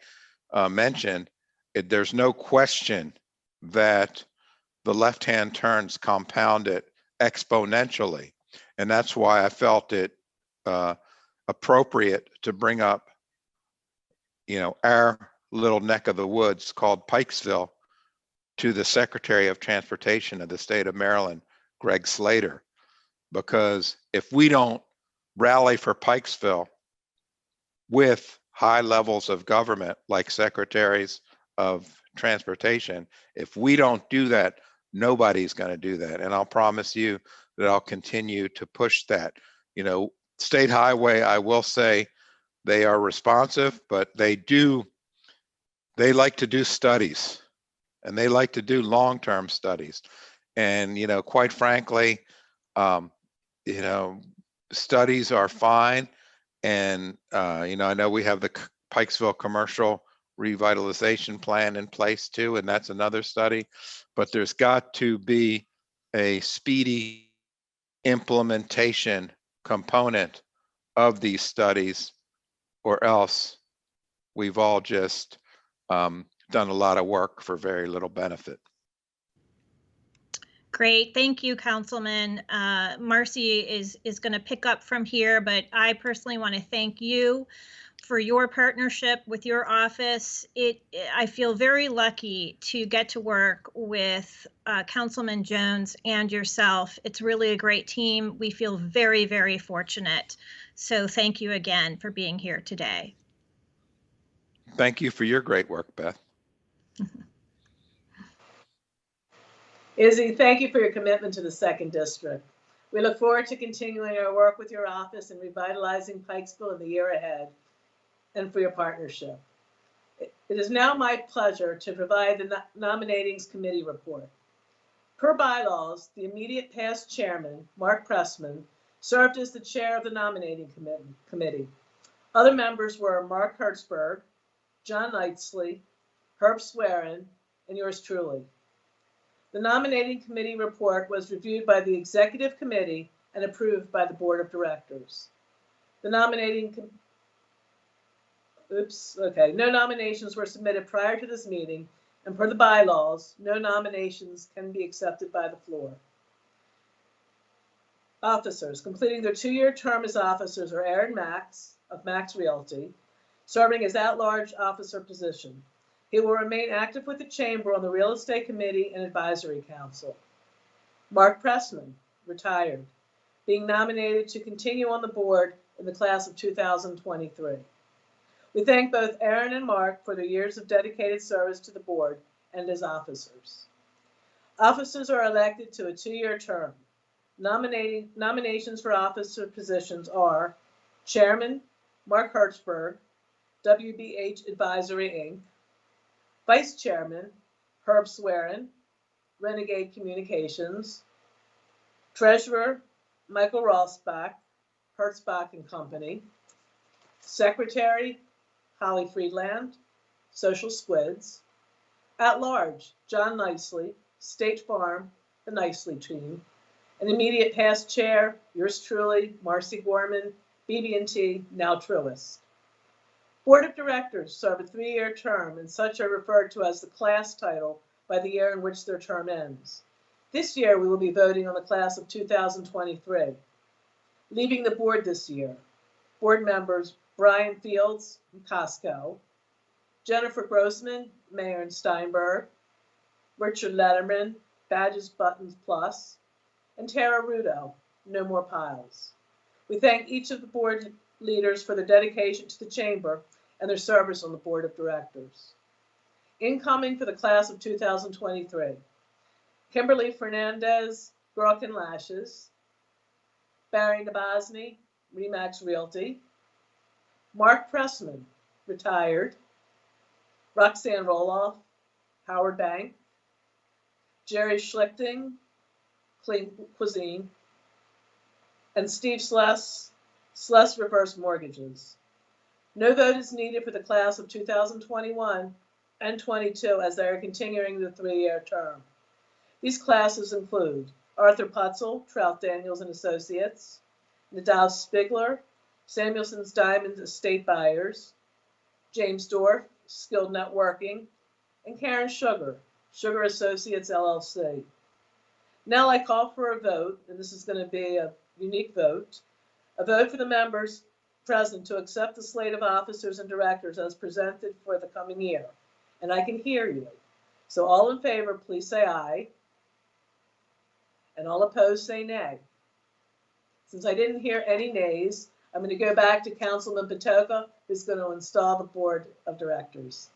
mentioned, there's no question that the left-hand turns compound it exponentially. And that's why I felt it appropriate to bring up, our little neck of the woods called Pikesville to the Secretary of Transportation of the state of Maryland, Greg Slater, because if we don't rally for Pikesville with high levels of government like secretaries of transportation, if we don't do that, nobody's going to do that. And I'll promise you that I'll continue to push that. State Highway, I will say they are responsive, but they like to do studies, and they like to do long-term studies. And, quite frankly, studies are fine. And, I know we have the Pikesville Commercial Revitalization Plan in place too, and that's another study, but there's got to be a speedy implementation component of these studies, or else we've all just done a lot of work for very little benefit.
Great, thank you, Councilman. Marcy is going to pick up from here, but I personally want to thank you for your partnership with your office. I feel very lucky to get to work with Councilman Jones and yourself. It's really a great team. We feel very, very fortunate. So thank you again for being here today.
Thank you for your great work, Beth.
Izzy, thank you for your commitment to the 2nd District. We look forward to continuing our work with your office and revitalizing Pikesville in the year ahead, and for your partnership. It is now my pleasure to provide the Nominatings Committee report. Per bylaws, the immediate past chairman, Mark Pressman, served as the chair of the Nominating Committee. Other members were Mark Hertzberg, John Knightley, Herb Swearin, and yours truly. The Nominating Committee report was reviewed by the Executive Committee and approved by the Board of Directors. The no nominations were submitted prior to this meeting, and per the bylaws, no nominations can be accepted by the floor. Officers completing their 2-year term as officers are Aaron Max of Max Realty, serving as at-large officer position. He will remain active with the Chamber on the Real Estate Committee and Advisory Council. Mark Pressman, retired, being nominated to continue on the board in the class of 2023. We thank both Aaron and Mark for their years of dedicated service to the board and as officers. Officers are elected to a 2-year term. Nominations for officer positions are Chairman, Mark Hertzberg, WBH Advisory, Inc., Vice Chairman, Herb Swearin, Renegade Communications, Treasurer, Michael Rossbach, Hertzbach and Company, Secretary, Holly Friedland, Social Squids, at large, John Knightley, State Farm, the Knightley team, an immediate past chair, yours truly, Marcy Gorman, BB&T, now Truist. Board of Directors serve a 3-year term, and such are referred to as the class title by the year in which their term ends. This year, we will be voting on the class of 2023. Leaving the board this year, board members Brian Fields from Costco, Jennifer Grossman, Mayor in Steinberg, Richard Letterman, Badges Buttons Plus, and Tara Rudo, No More Piles. We thank each of the board leaders for their dedication to the Chamber and their service on the Board of Directors. Incoming for the class of 2023, Kimberly Fernandez, Grokken Lashes, Barry Nabosny, Remax Realty, Mark Pressman, retired, Roxanne Roloff, Howard Bank, Jerry Schlichting, Clean Cuisine, and Steve Sless, Reverse Mortgages. No vote is needed for the class of 2021 and 22 as they are continuing the 3-year term. These classes include Arthur Putzel, Trout Daniels and Associates, Nadav Spigler, Samuelson's Diamond Estate Buyers, James Dorff, Skilled Networking, and Karen Sugar, Sugar Associates LLC. Now I call for a vote, and this is going to be a unique vote, a vote for the members present to accept the slate of officers and directors as presented for the coming year. And I can hear you. So all in favor, please say aye. And all opposed, say nay. Since I didn't hear any nays, I'm going to go back to Councilman Patoka, who's going to install the board of directors.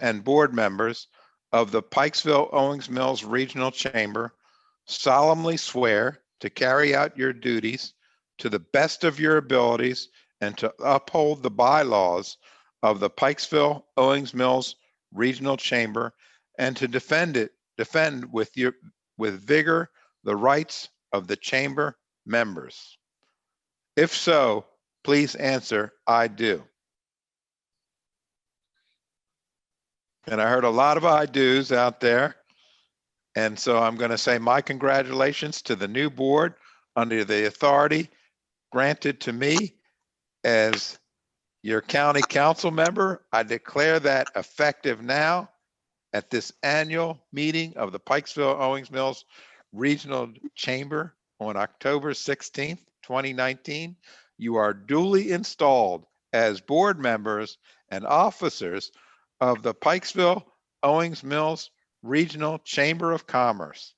And board members of the Pikesville Owings Mills Regional Chamber solemnly swear to carry out your duties to the best of your abilities and to uphold the bylaws of the Pikesville Owings Mills Regional Chamber and to defend with vigor the rights of the chamber members. If so, please answer, I do. And I heard a lot of I do's out there. And so I'm going to say my congratulations to the new board under the authority granted to me as your county council member. I declare that effective now at this annual meeting of the Pikesville Owings Mills Regional Chamber on October 16th, 2019. You are duly installed as board members and officers of the Pikesville Owings Mills Regional Chamber of Commerce.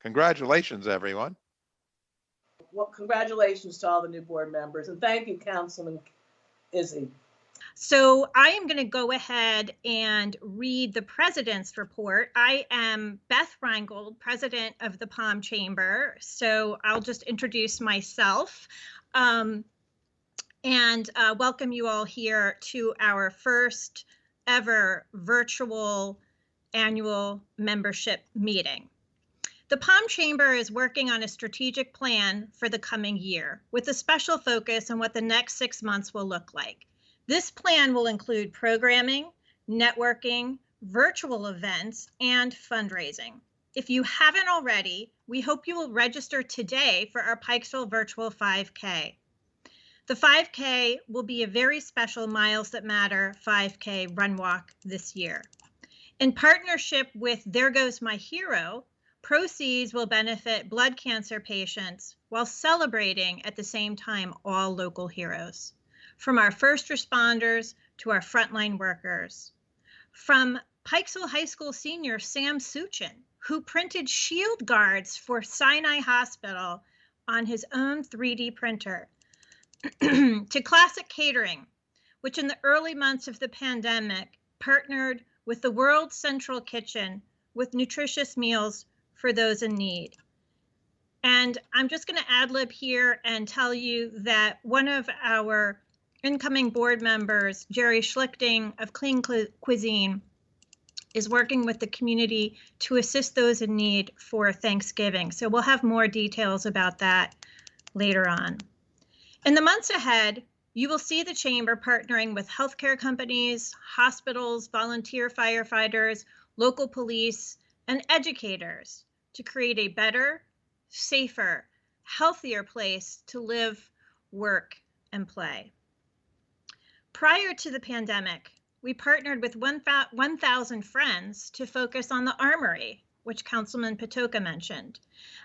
Congratulations, everyone.
Well, congratulations to all the new board members, and thank you, Councilman Izzy.
So I am going to go ahead and read the president's report. I am Beth Reingold, president of the Palm Chamber. So I'll just introduce myself and welcome you all here to our first ever virtual annual membership meeting. The Palm Chamber is working on a strategic plan for the coming year with a special focus on what the next 6 months will look like. This plan will include programming, networking, virtual events, and fundraising. If you haven't already, we hope you will register today for our Pikesville Virtual 5K. The 5K will be a very special Miles That Matter 5K run walk this year. In partnership with There Goes My Hero, proceeds will benefit blood cancer patients while celebrating at the same time all local heroes, from our first responders to our frontline workers. From Pikesville High School senior Sam Suchin, who printed shield guards for Sinai Hospital on his own 3D printer, to Classic Catering, which in the early months of the pandemic partnered with the World Central Kitchen with nutritious meals for those in need. And I'm just going to ad-lib here and tell you that one of our incoming board members, Jerry Schlichting of Clean Cuisine, is working with the community to assist those in need for Thanksgiving. So we'll have more details about that later on. In the months ahead, you will see the Chamber partnering with healthcare companies, hospitals, volunteer firefighters, local police, and educators to create a better, safer, healthier place to live, work, and play. Prior to the pandemic, we partnered with 1,000 Friends to focus on the Armory, which Councilman Patoka mentioned,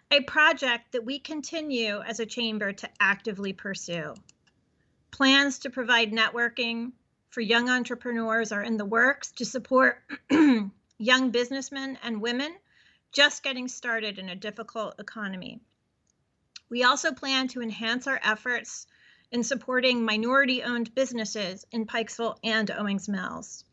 a project that we continue as a chamber to actively pursue. Plans to provide networking for young entrepreneurs are in the works to support young businessmen and women just getting started in a difficult economy. We also plan to enhance our efforts in supporting minority-owned businesses in Pikesville and Owings Mills.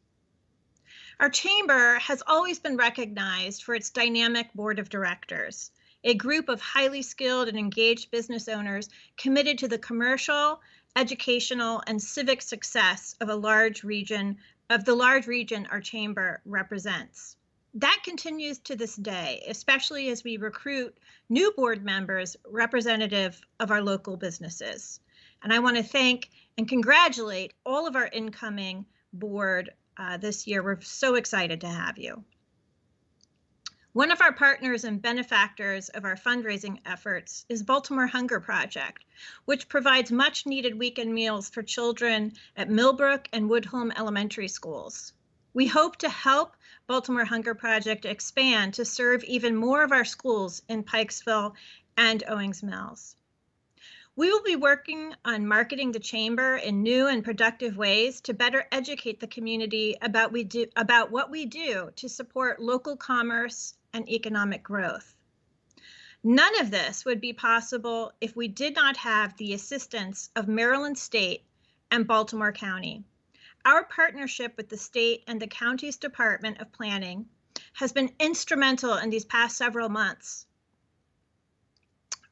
Our chamber has always been recognized for its dynamic board of directors, a group of highly skilled and engaged business owners committed to the commercial, educational, and civic success of the large region our chamber represents. That continues to this day, especially as we recruit new board members representative of our local businesses. And I want to thank and congratulate all of our incoming board this year. We're so excited to have you. One of our partners and benefactors of our fundraising efforts is Baltimore Hunger Project, which provides much needed weekend meals for children at Millbrook and Woodholm elementary schools. We hope to help Baltimore Hunger Project expand to serve even more of our schools in Pikesville and Owings Mills. We will be working on marketing the chamber in new and productive ways to better educate the community about what we do to support local commerce and economic growth. None of this would be possible if we did not have the assistance of Maryland State and Baltimore County. Our partnership with the state and the county's Department of Planning has been instrumental in these past several months.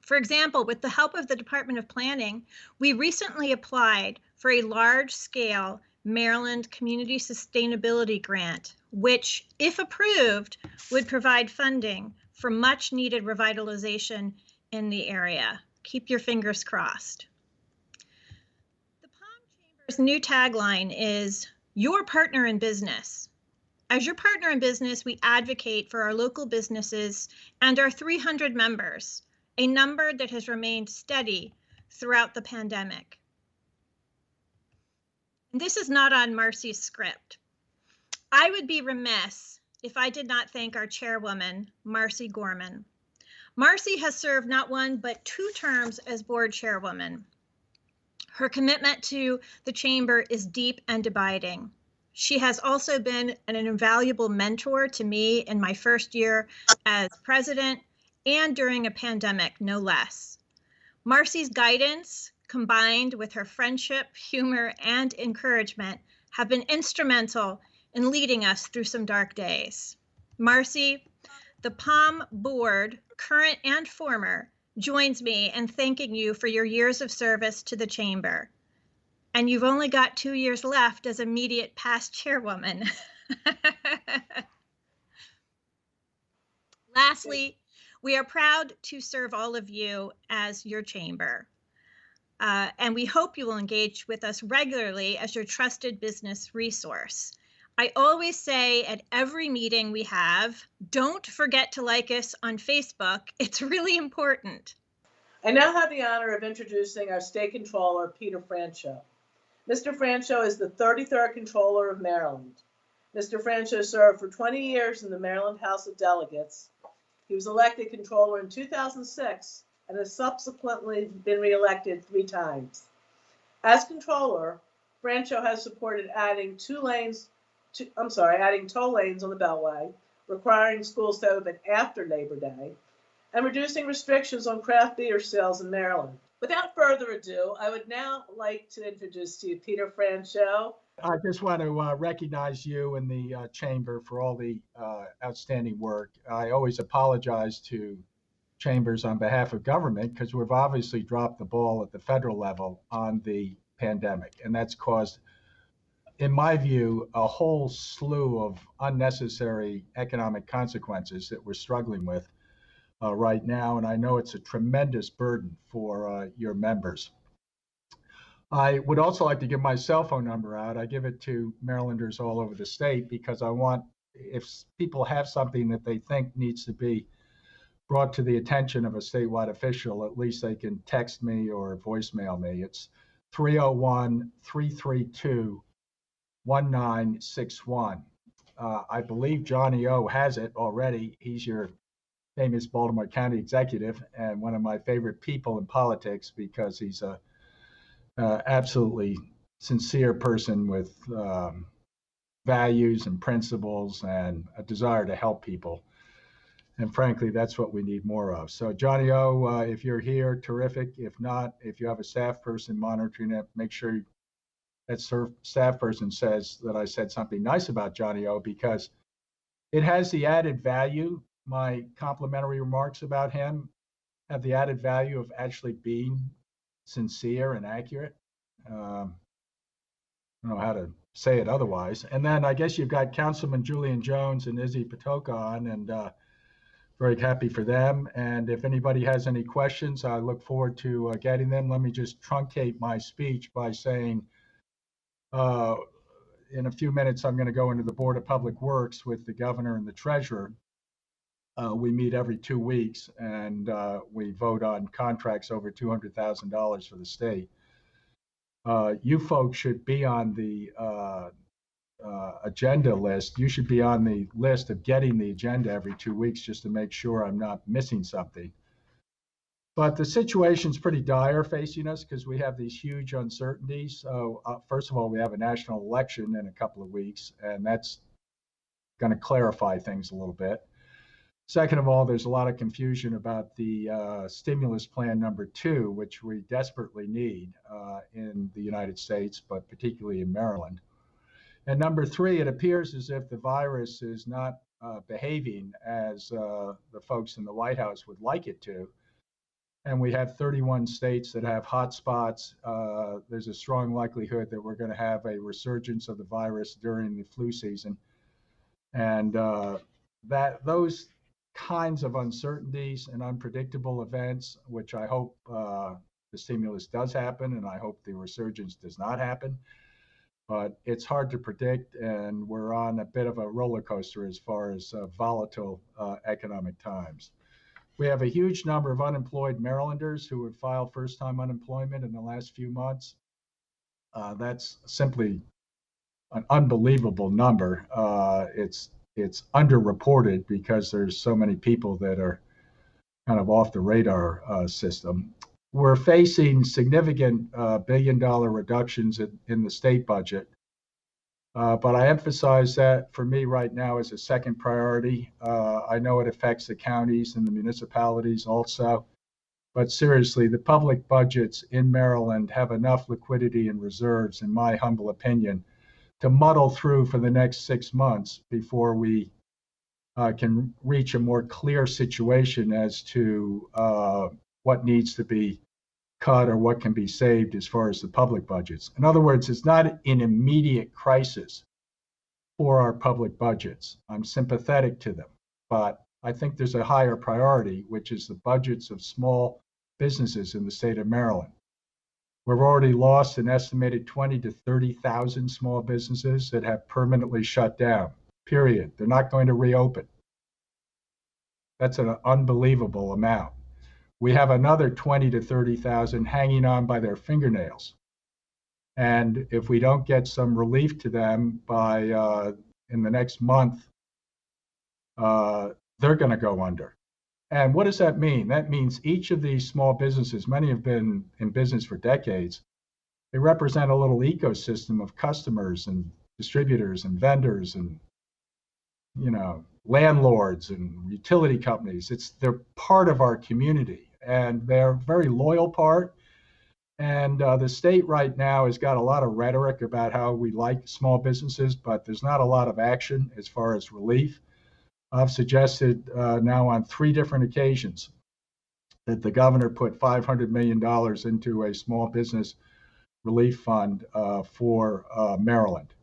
For example, with the help of the Department of Planning, we recently applied for a large-scale Maryland Community Sustainability Grant, which, if approved, would provide funding for much-needed revitalization in the area. Keep your fingers crossed. The Palm Chamber's new tagline is, "Your partner in business." As your partner in business, we advocate for our local businesses and our 300 members, a number that has remained steady throughout the pandemic. And this is not on Marcy's script. I would be remiss if I did not thank our chairwoman, Marcy Gorman. Marcy has served not one, but 2 terms as board chairwoman. Her commitment to the chamber is deep and abiding. She has also been an invaluable mentor to me in my first year as president and during a pandemic, no less. Marcy's guidance, combined with her friendship, humor, and encouragement, have been instrumental in leading us through some dark days. Marcy, the PALM board, current and former, joins me in thanking you for your years of service to the chamber. And you've only got 2 years left as immediate past chairwoman. Lastly, we are proud to serve all of you as your chamber. And we hope you will engage with us regularly as your trusted business resource. I always say at every meeting we have, don't forget to like us on Facebook. It's really important.
I now have the honor of introducing our state controller, Peter Francho. Mr. Francho is the 33rd Controller of Maryland. Mr. Francho served for 20 years in the Maryland House of Delegates. He was elected controller in 2006 and has subsequently been reelected 3 times. As controller, Francho has supported adding toll lanes on the Beltway, requiring schools to open after Labor Day, and reducing restrictions on craft beer sales in Maryland. Without further ado, I would now like to introduce to you Peter Francho.
I just want to recognize you and the chamber for all the outstanding work. I always apologize to chambers on behalf of government because we've obviously dropped the ball at the federal level on the pandemic. And that's caused, in my view, a whole slew of unnecessary economic consequences that we're struggling with right now. And I know it's a tremendous burden for your members. I would also like to give my cell phone number out. I give it to Marylanders all over the state because I want, if people have something that they think needs to be brought to the attention of a statewide official, at least they can text me or voicemail me. It's 301-332-1961. I believe Johnny O has it already. He's your famous Baltimore County executive and one of my favorite people in politics because he's a absolutely sincere person with values and principles and a desire to help people. And frankly, that's what we need more of. So Johnny O, if you're here, terrific. If not, if you have a staff person monitoring it, make sure that staff person says that I said something nice about Johnny O because it has the added value. My complimentary remarks about him have the added value of actually being sincere and accurate. I don't know how to say it otherwise. And then I guess you've got Councilman Julian Jones and Izzy Patoka on. And very happy for them. And if anybody has any questions, I look forward to getting them. Let me just truncate my speech by saying, in a few minutes, I'm going to go into the Board of Public Works with the governor and the treasurer. We meet every 2 weeks, and we vote on contracts over $200,000 for the state. You folks should be on the agenda list. You should be on the list of getting the agenda every 2 weeks just to make sure I'm not missing something. But the situation's pretty dire facing us because we have these huge uncertainties. So first of all, we have a national election in a couple of weeks, and that's going to clarify things a little bit. Second of all, there's a lot of confusion about the stimulus plan number 2, which we desperately need in the United States, but particularly in Maryland. And number 3, it appears as if the virus is not behaving as the folks in the White House would like it to. And we have 31 states that have hotspots. There's a strong likelihood that we're going to have a resurgence of the virus during the flu season. And those kinds of uncertainties and unpredictable events, which I hope the stimulus does happen, and I hope the resurgence does not happen. But it's hard to predict, and we're on a bit of a roller coaster as far as volatile economic times. We have a huge number of unemployed Marylanders who have filed first-time unemployment in the last few months. That's simply an unbelievable number. It's underreported because there's so many people that are kind of off the radar system. We're facing significant billion-dollar reductions in the state budget. But I emphasize that for me right now is a second priority. I know it affects the counties and the municipalities also. But seriously, the public budgets in Maryland have enough liquidity and reserves, in my humble opinion, to muddle through for the next 6 months before we can reach a more clear situation as to what needs to be cut or what can be saved as far as the public budgets. In other words, it's not an immediate crisis for our public budgets. I'm sympathetic to them, but I think there's a higher priority, which is the budgets of small businesses in the state of Maryland. We've already lost an estimated 20 to 30,000 small businesses that have permanently shut down, period. They're not going to reopen. That's an unbelievable amount. We have another 20 to 30,000 hanging on by their fingernails. And if we don't get some relief to them by in the next month, they're going to go under. And what does that mean? That means each of these small businesses, many have been in business for decades, they represent a little ecosystem of customers and distributors and vendors and, landlords and utility companies. They're part of our community. And they're a very loyal part. And the state right now has got a lot of rhetoric about how we like small businesses, but there's not a lot of action as far as relief. I've suggested now on 3 different occasions that the governor put $500 million into a small business relief fund for Maryland.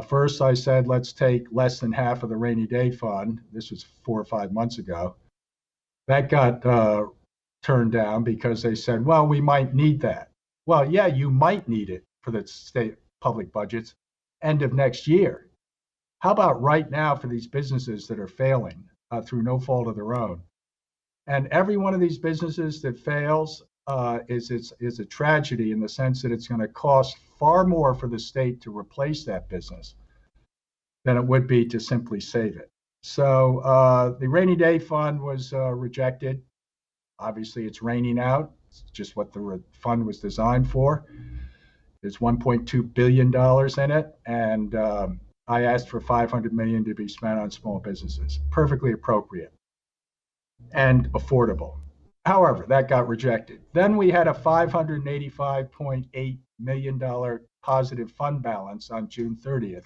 First, I said, let's take less than half of the rainy day fund. This was 4 or 5 months ago. That got turned down because they said, well, we might need that. Well, yeah, you might need it for the state public budgets end of next year. How about right now for these businesses that are failing through no fault of their own? And every one of these businesses that fails is a tragedy in the sense that it's going to cost far more for the state to replace that business than it would be to simply save it. So the rainy day fund was rejected. Obviously, it's raining out. It's just what the fund was designed for. There's $1.2 billion in it, and I asked for $500 million to be spent on small businesses. Perfectly appropriate and affordable. However, that got rejected. Then we had a $585.8 million positive fund balance on June 30th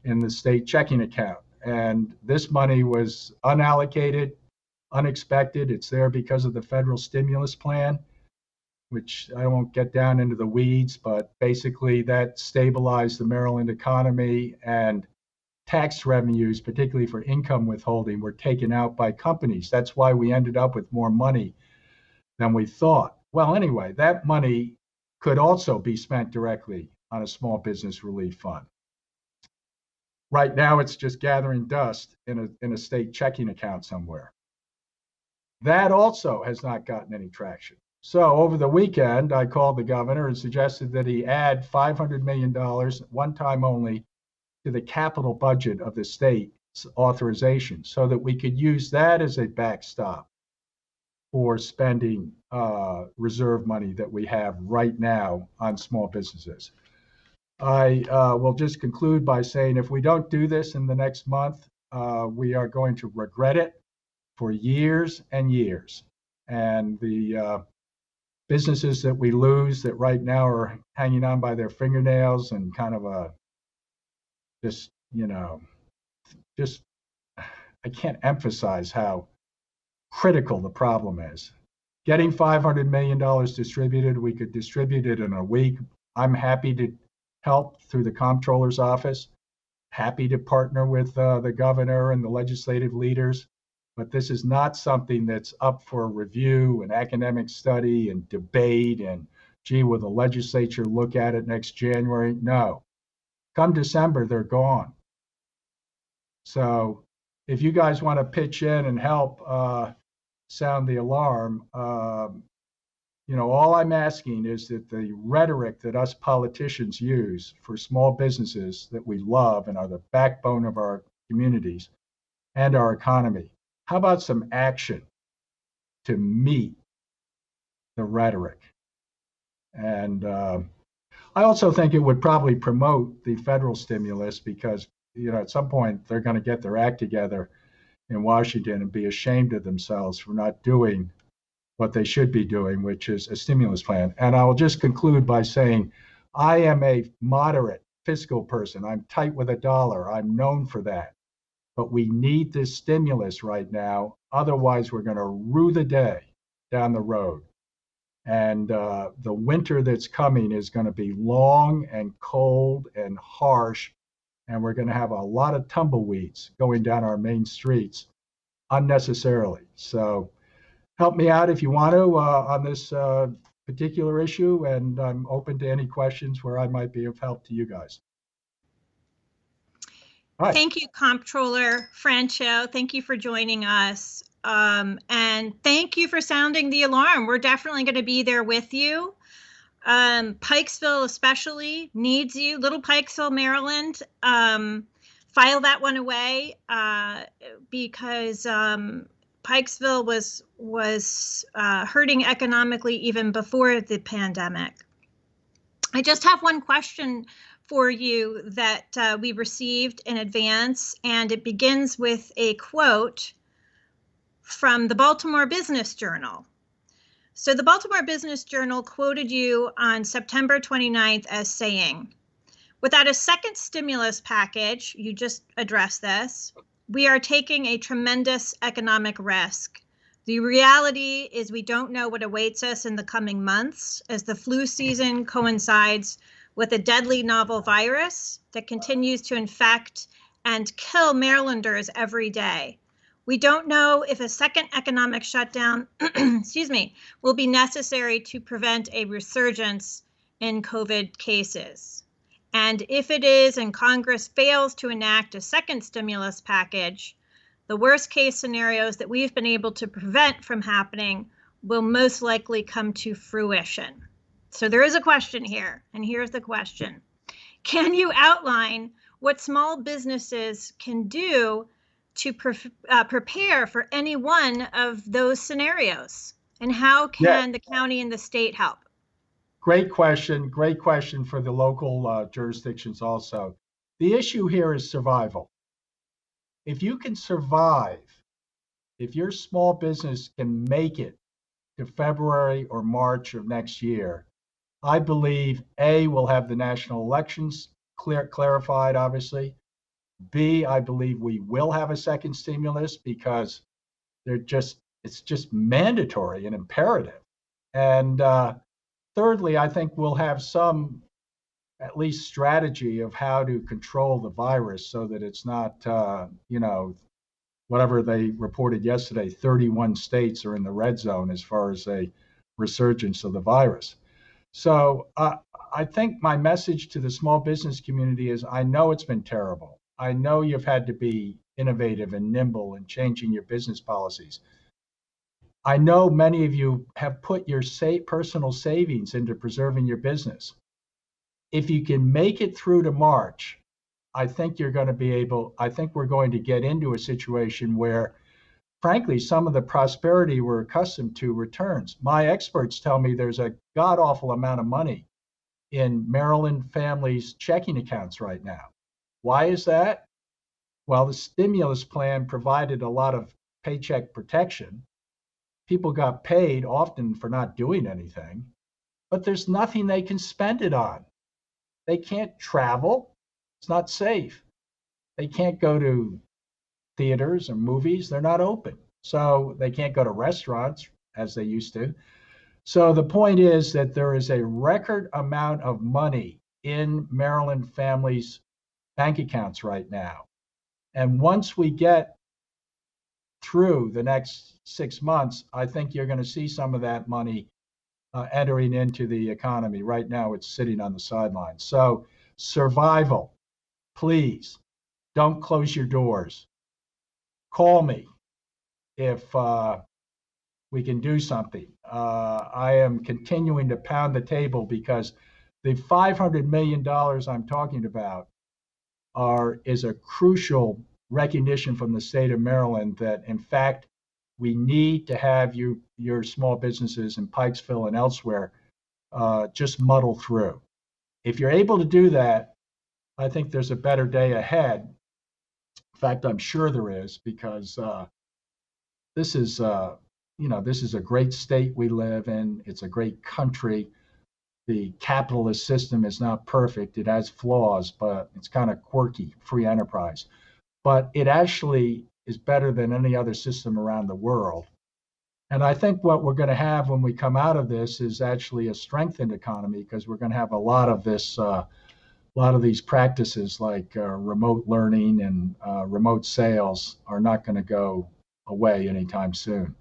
in the state checking account. And this money was unallocated, unexpected. It's there because of the federal stimulus plan, which I won't get down into the weeds, but basically that stabilized the Maryland economy and tax revenues, particularly for income withholding, were taken out by companies. That's why we ended up with more money than we thought. Well, anyway, that money could also be spent directly on a small business relief fund. Right now, it's just gathering dust in a state checking account somewhere. That also has not gotten any traction. So over the weekend, I called the governor and suggested that he add $500 million, one time only, to the capital budget of the state's authorization so that we could use that as a backstop for spending reserve money that we have right now on small businesses. I will just conclude by saying if we don't do this in the next month, we are going to regret it for years and years. And the businesses that we lose that right now are hanging on by their fingernails and kind of I can't emphasize how critical the problem is. Getting $500 million distributed, we could distribute it in a week. I'm happy to help through the comptroller's office, happy to partner with the governor and the legislative leaders, but this is not something that's up for review and academic study and debate and, gee, will the legislature look at it next January? No. Come December, they're gone. So if you guys want to pitch in and help sound the alarm, all I'm asking is that the rhetoric that us politicians use for small businesses that we love and are the backbone of our communities and our economy, how about some action to meet the rhetoric? And I also think it would probably promote the federal stimulus because, at some point they're going to get their act together in Washington and be ashamed of themselves for not doing what they should be doing, which is a stimulus plan. And I will just conclude by saying I am a moderate fiscal person. I'm tight with a dollar. I'm known for that. But we need this stimulus right now. Otherwise, we're going to rue the day down the road. And the winter that's coming is going to be long and cold and harsh. And we're going to have a lot of tumbleweeds going down our main streets unnecessarily. So help me out if you want to on this particular issue, and I'm open to any questions where I might be of help to you guys. All right.
Thank you, Comptroller Francho. Thank you for joining us. And thank you for sounding the alarm. We're definitely going to be there with you. Pikesville especially needs you. Little Pikesville, Maryland, file that one away because Pikesville was hurting economically even before the pandemic. I just have one question for you that we received in advance, and it begins with a quote from the Baltimore Business Journal. So the Baltimore Business Journal quoted you on September 29th as saying, without a second stimulus package, you just addressed this, we are taking a tremendous economic risk. The reality is we don't know what awaits us in the coming months as the flu season coincides with a deadly novel virus that continues to infect and kill Marylanders every day. We don't know if a second economic shutdown, will be necessary to prevent a resurgence in COVID cases. And if it is and Congress fails to enact a second stimulus package, the worst case scenarios that we've been able to prevent from happening will most likely come to fruition. So there is a question here, and here's the question. Can you outline what small businesses can do to prepare for any one of those scenarios? And how can the county and the state help?
Great question. Great question for the local jurisdictions also. The issue here is survival. If you can survive, if your small business can make it to February or March of next year, I believe A, we'll have the national elections clarified, obviously. B, I believe we will have a second stimulus because it's just mandatory and imperative. And thirdly, I think we'll have some at least strategy of how to control the virus so that it's not, whatever they reported yesterday, 31 states are in the red zone as far as a resurgence of the virus. So I think my message to the small business community is, I know it's been terrible. I know you've had to be innovative and nimble in changing your business policies. I know many of you have put your personal savings into preserving your business. If you can make it through to March, I think we're going to get into a situation where, frankly, some of the prosperity we're accustomed to returns. My experts tell me there's a god-awful amount of money in Maryland families' checking accounts right now. Why is that? Well, the stimulus plan provided a lot of paycheck protection. People got paid often for not doing anything, but there's nothing they can spend it on. They can't travel. It's not safe. They can't go to theaters or movies. They're not open. So they can't go to restaurants as they used to. So the point is that there is a record amount of money in Maryland families' bank accounts right now. And once we get through the next 6 months, I think you're going to see some of that money entering into the economy. Right now, it's sitting on the sidelines. So survival, please don't close your doors. Call me if we can do something. I am continuing to pound the table because the $500 million I'm talking about is a crucial recognition from the state of Maryland that, in fact, we need to have your small businesses in Pikesville and elsewhere just muddle through. If you're able to do that, I think there's a better day ahead. In fact, I'm sure there is, because this is a great state we live in. It's a great country. The capitalist system is not perfect. It has flaws, but it's kind of quirky, free enterprise. But it actually is better than any other system around the world. And I think what we're going to have when we come out of this is actually a strengthened economy, because we're going to have a lot of these practices like remote learning and remote sales are not going to go away anytime soon.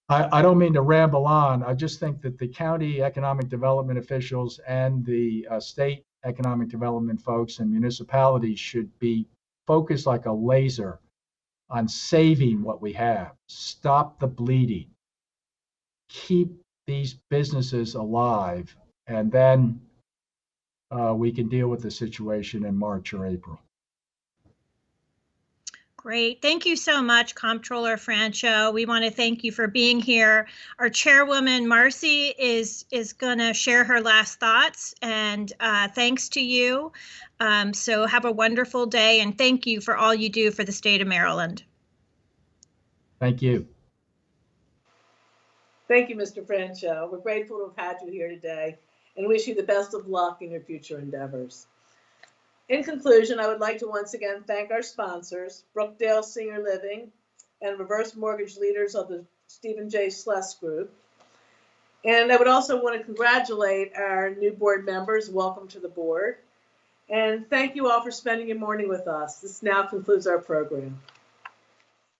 I don't mean to ramble on. I just think that the county economic development officials and the state economic development folks and municipalities should be focused like a laser on saving what we have. Stop the bleeding. Keep these businesses alive, and then we can deal with the situation in March or April.
Great. Thank you so much, Comptroller Francho. We want to thank you for being here. Our chairwoman, Marcy, is going to share her last thoughts, and thanks to you. So have a wonderful day, and thank you for all you do for the state of Maryland.
Thank you.
Thank you, Mr. Francho. We're grateful to have had you here today and wish you the best of luck in your future endeavors. In conclusion, I would like to once again thank our sponsors, Brookdale Senior Living and Reverse Mortgage Leaders of the Stephen J. Sless Group. And I would also want to congratulate our new board members. Welcome to the board. And thank you all for spending your morning with us. This now concludes our program.